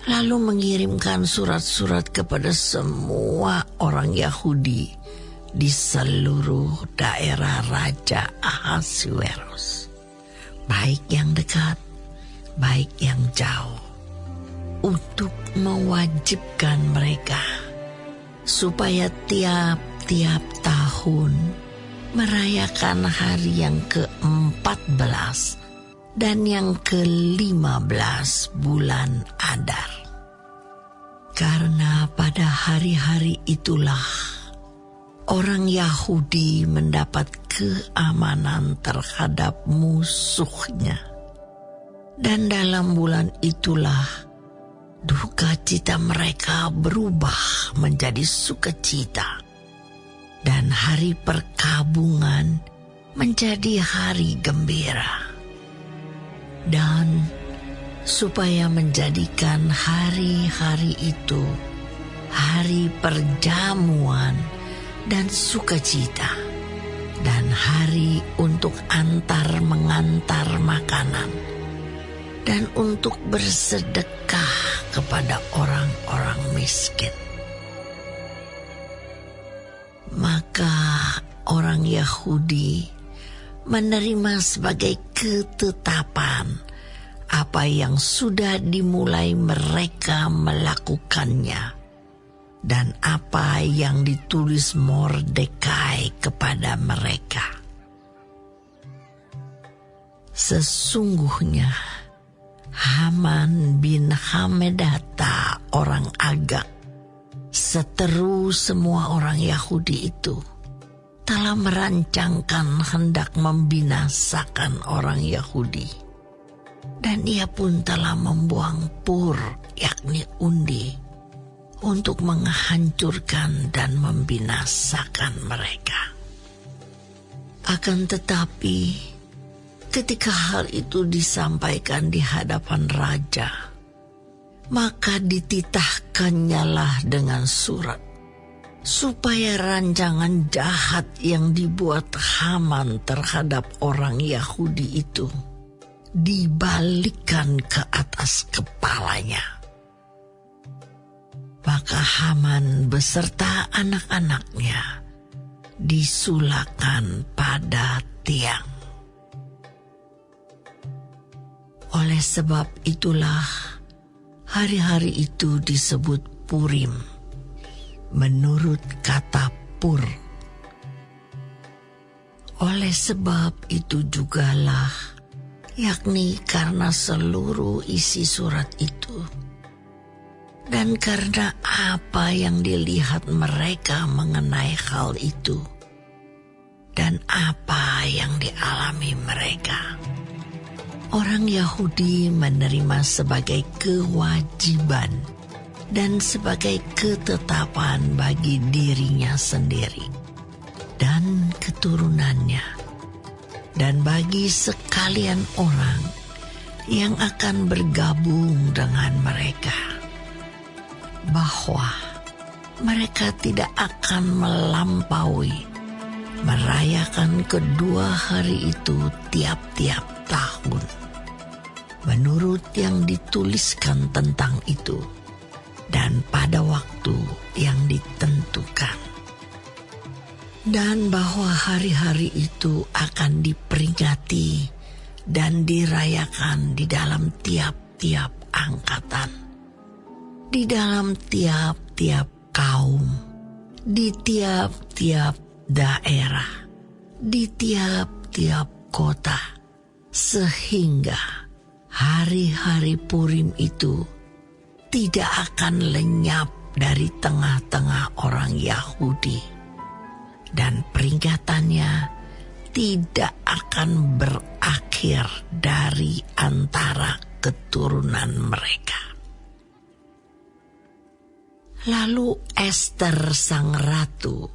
lalu mengirimkan surat-surat kepada semua orang Yahudi di seluruh daerah Raja Ahasuerus, baik yang dekat, baik yang jauh, untuk mewajibkan mereka supaya tiap-tiap tahun merayakan hari yang ke-14 dan yang ke-15 bulan Adar. Karena pada hari-hari itulah orang Yahudi mendapat keamanan terhadap musuhnya. Dan dalam bulan itulah duka cita mereka berubah menjadi sukacita, dan hari perkabungan menjadi hari gembira. Dan supaya menjadikan hari-hari itu hari perjamuan dan sukacita, dan hari untuk antar mengantar makanan, dan untuk bersedekah kepada orang-orang miskin. Maka orang Yahudi menerima sebagai ketetapan apa yang sudah dimulai mereka melakukannya, dan apa yang ditulis Mordekai kepada mereka. Sesungguhnya Haman bin Hamedata orang Agag, seteru semua orang Yahudi itu, telah merancangkan hendak membinasakan orang Yahudi. Dan ia pun telah membuang pur, yakni undi, untuk menghancurkan dan membinasakan mereka. Akan tetapi, ketika hal itu disampaikan di hadapan raja, maka dititahkannyalah dengan surat, supaya rancangan jahat yang dibuat Haman terhadap orang Yahudi itu dibalikkan ke atas kepalanya. Maka Haman beserta anak-anaknya disulakan pada tiang. Oleh sebab itulah hari-hari itu disebut Purim, menurut kata pur. Oleh sebab itu jugalah, yakni karena seluruh isi surat itu, dan karena apa yang dilihat mereka mengenai hal itu, dan apa yang dialami mereka, orang Yahudi menerima sebagai kewajiban dan sebagai ketetapan bagi dirinya sendiri dan keturunannya, dan bagi sekalian orang yang akan bergabung dengan mereka, bahwa mereka tidak akan melampaui merayakan kedua hari itu tiap-tiap tahun, menurut yang dituliskan tentang itu, dan pada waktu yang ditentukan. Dan bahwa hari-hari itu akan diperingati dan dirayakan di dalam tiap-tiap angkatan, di dalam tiap-tiap kaum, di tiap-tiap daerah, di tiap-tiap kota, sehingga hari-hari Purim itu tidak akan lenyap dari tengah-tengah orang Yahudi, dan peringatannya tidak akan berakhir dari antara keturunan mereka. Lalu Ester sang ratu,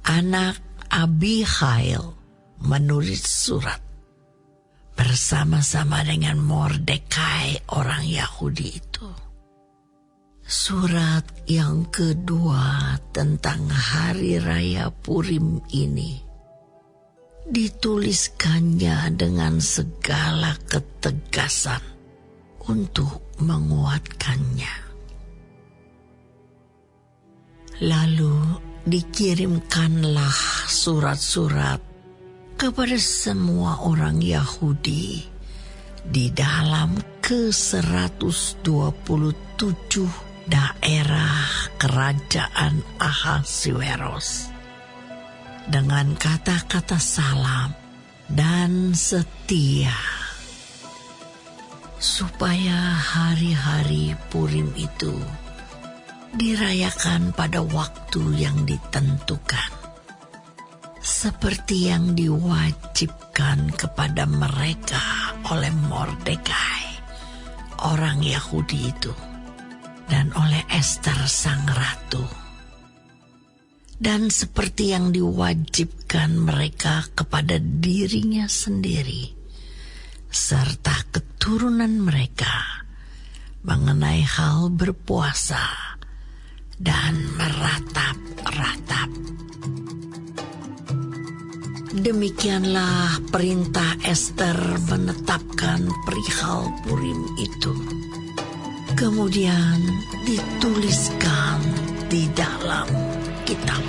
anak Abihail, menulis surat bersama-sama dengan Mordekai orang Yahudi itu. Surat yang kedua tentang hari raya Purim ini dituliskannya dengan segala ketegasan untuk menguatkannya. Lalu dikirimkanlah surat-surat kepada semua orang Yahudi di dalam ke-127 daerah kerajaan Ahasuerus, dengan kata-kata salam dan setia, supaya hari-hari Purim itu dirayakan pada waktu yang ditentukan, seperti yang diwajibkan kepada mereka oleh Mordekai orang Yahudi itu, dan oleh Ester sang ratu. Dan seperti yang diwajibkan mereka kepada dirinya sendiri, serta keturunan mereka, mengenai hal berpuasa dan meratap-ratap. Demikianlah perintah Ester menetapkan perihal Purim itu. Kemudian dituliskan di dalam kitab.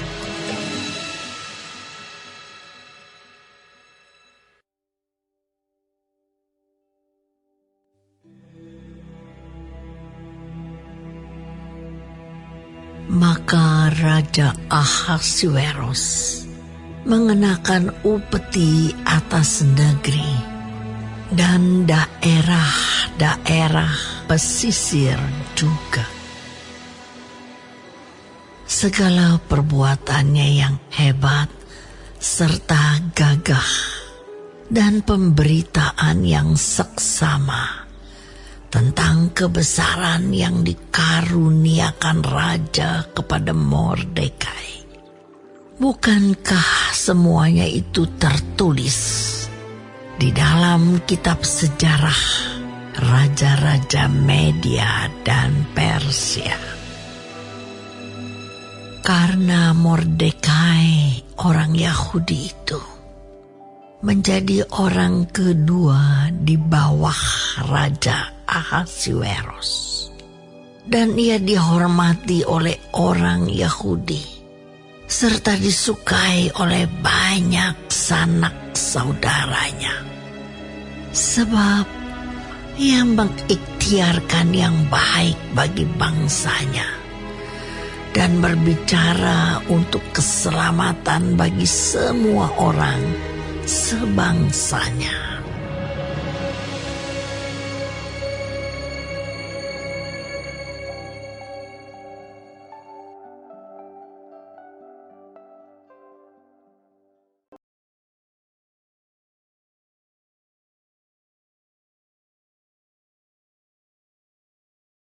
Maka Raja Ahasuerus mengenakan upeti atas negeri dan daerah-daerah pesisir juga. Segala perbuatannya yang hebat serta gagah dan pemberitaan yang seksama tentang kebesaran yang dikaruniakan raja kepada Mordekai. Bukankah semuanya itu tertulis di dalam kitab sejarah raja-raja Media dan Persia? Karena Mordekai, orang Yahudi itu, menjadi orang kedua di bawah Raja Ahasuerus, dan ia dihormati oleh orang Yahudi serta disukai oleh banyak sanak saudaranya, sebab ia mengikhtiarkan yang baik bagi bangsanya dan berbicara untuk keselamatan bagi semua orang sebangsanya.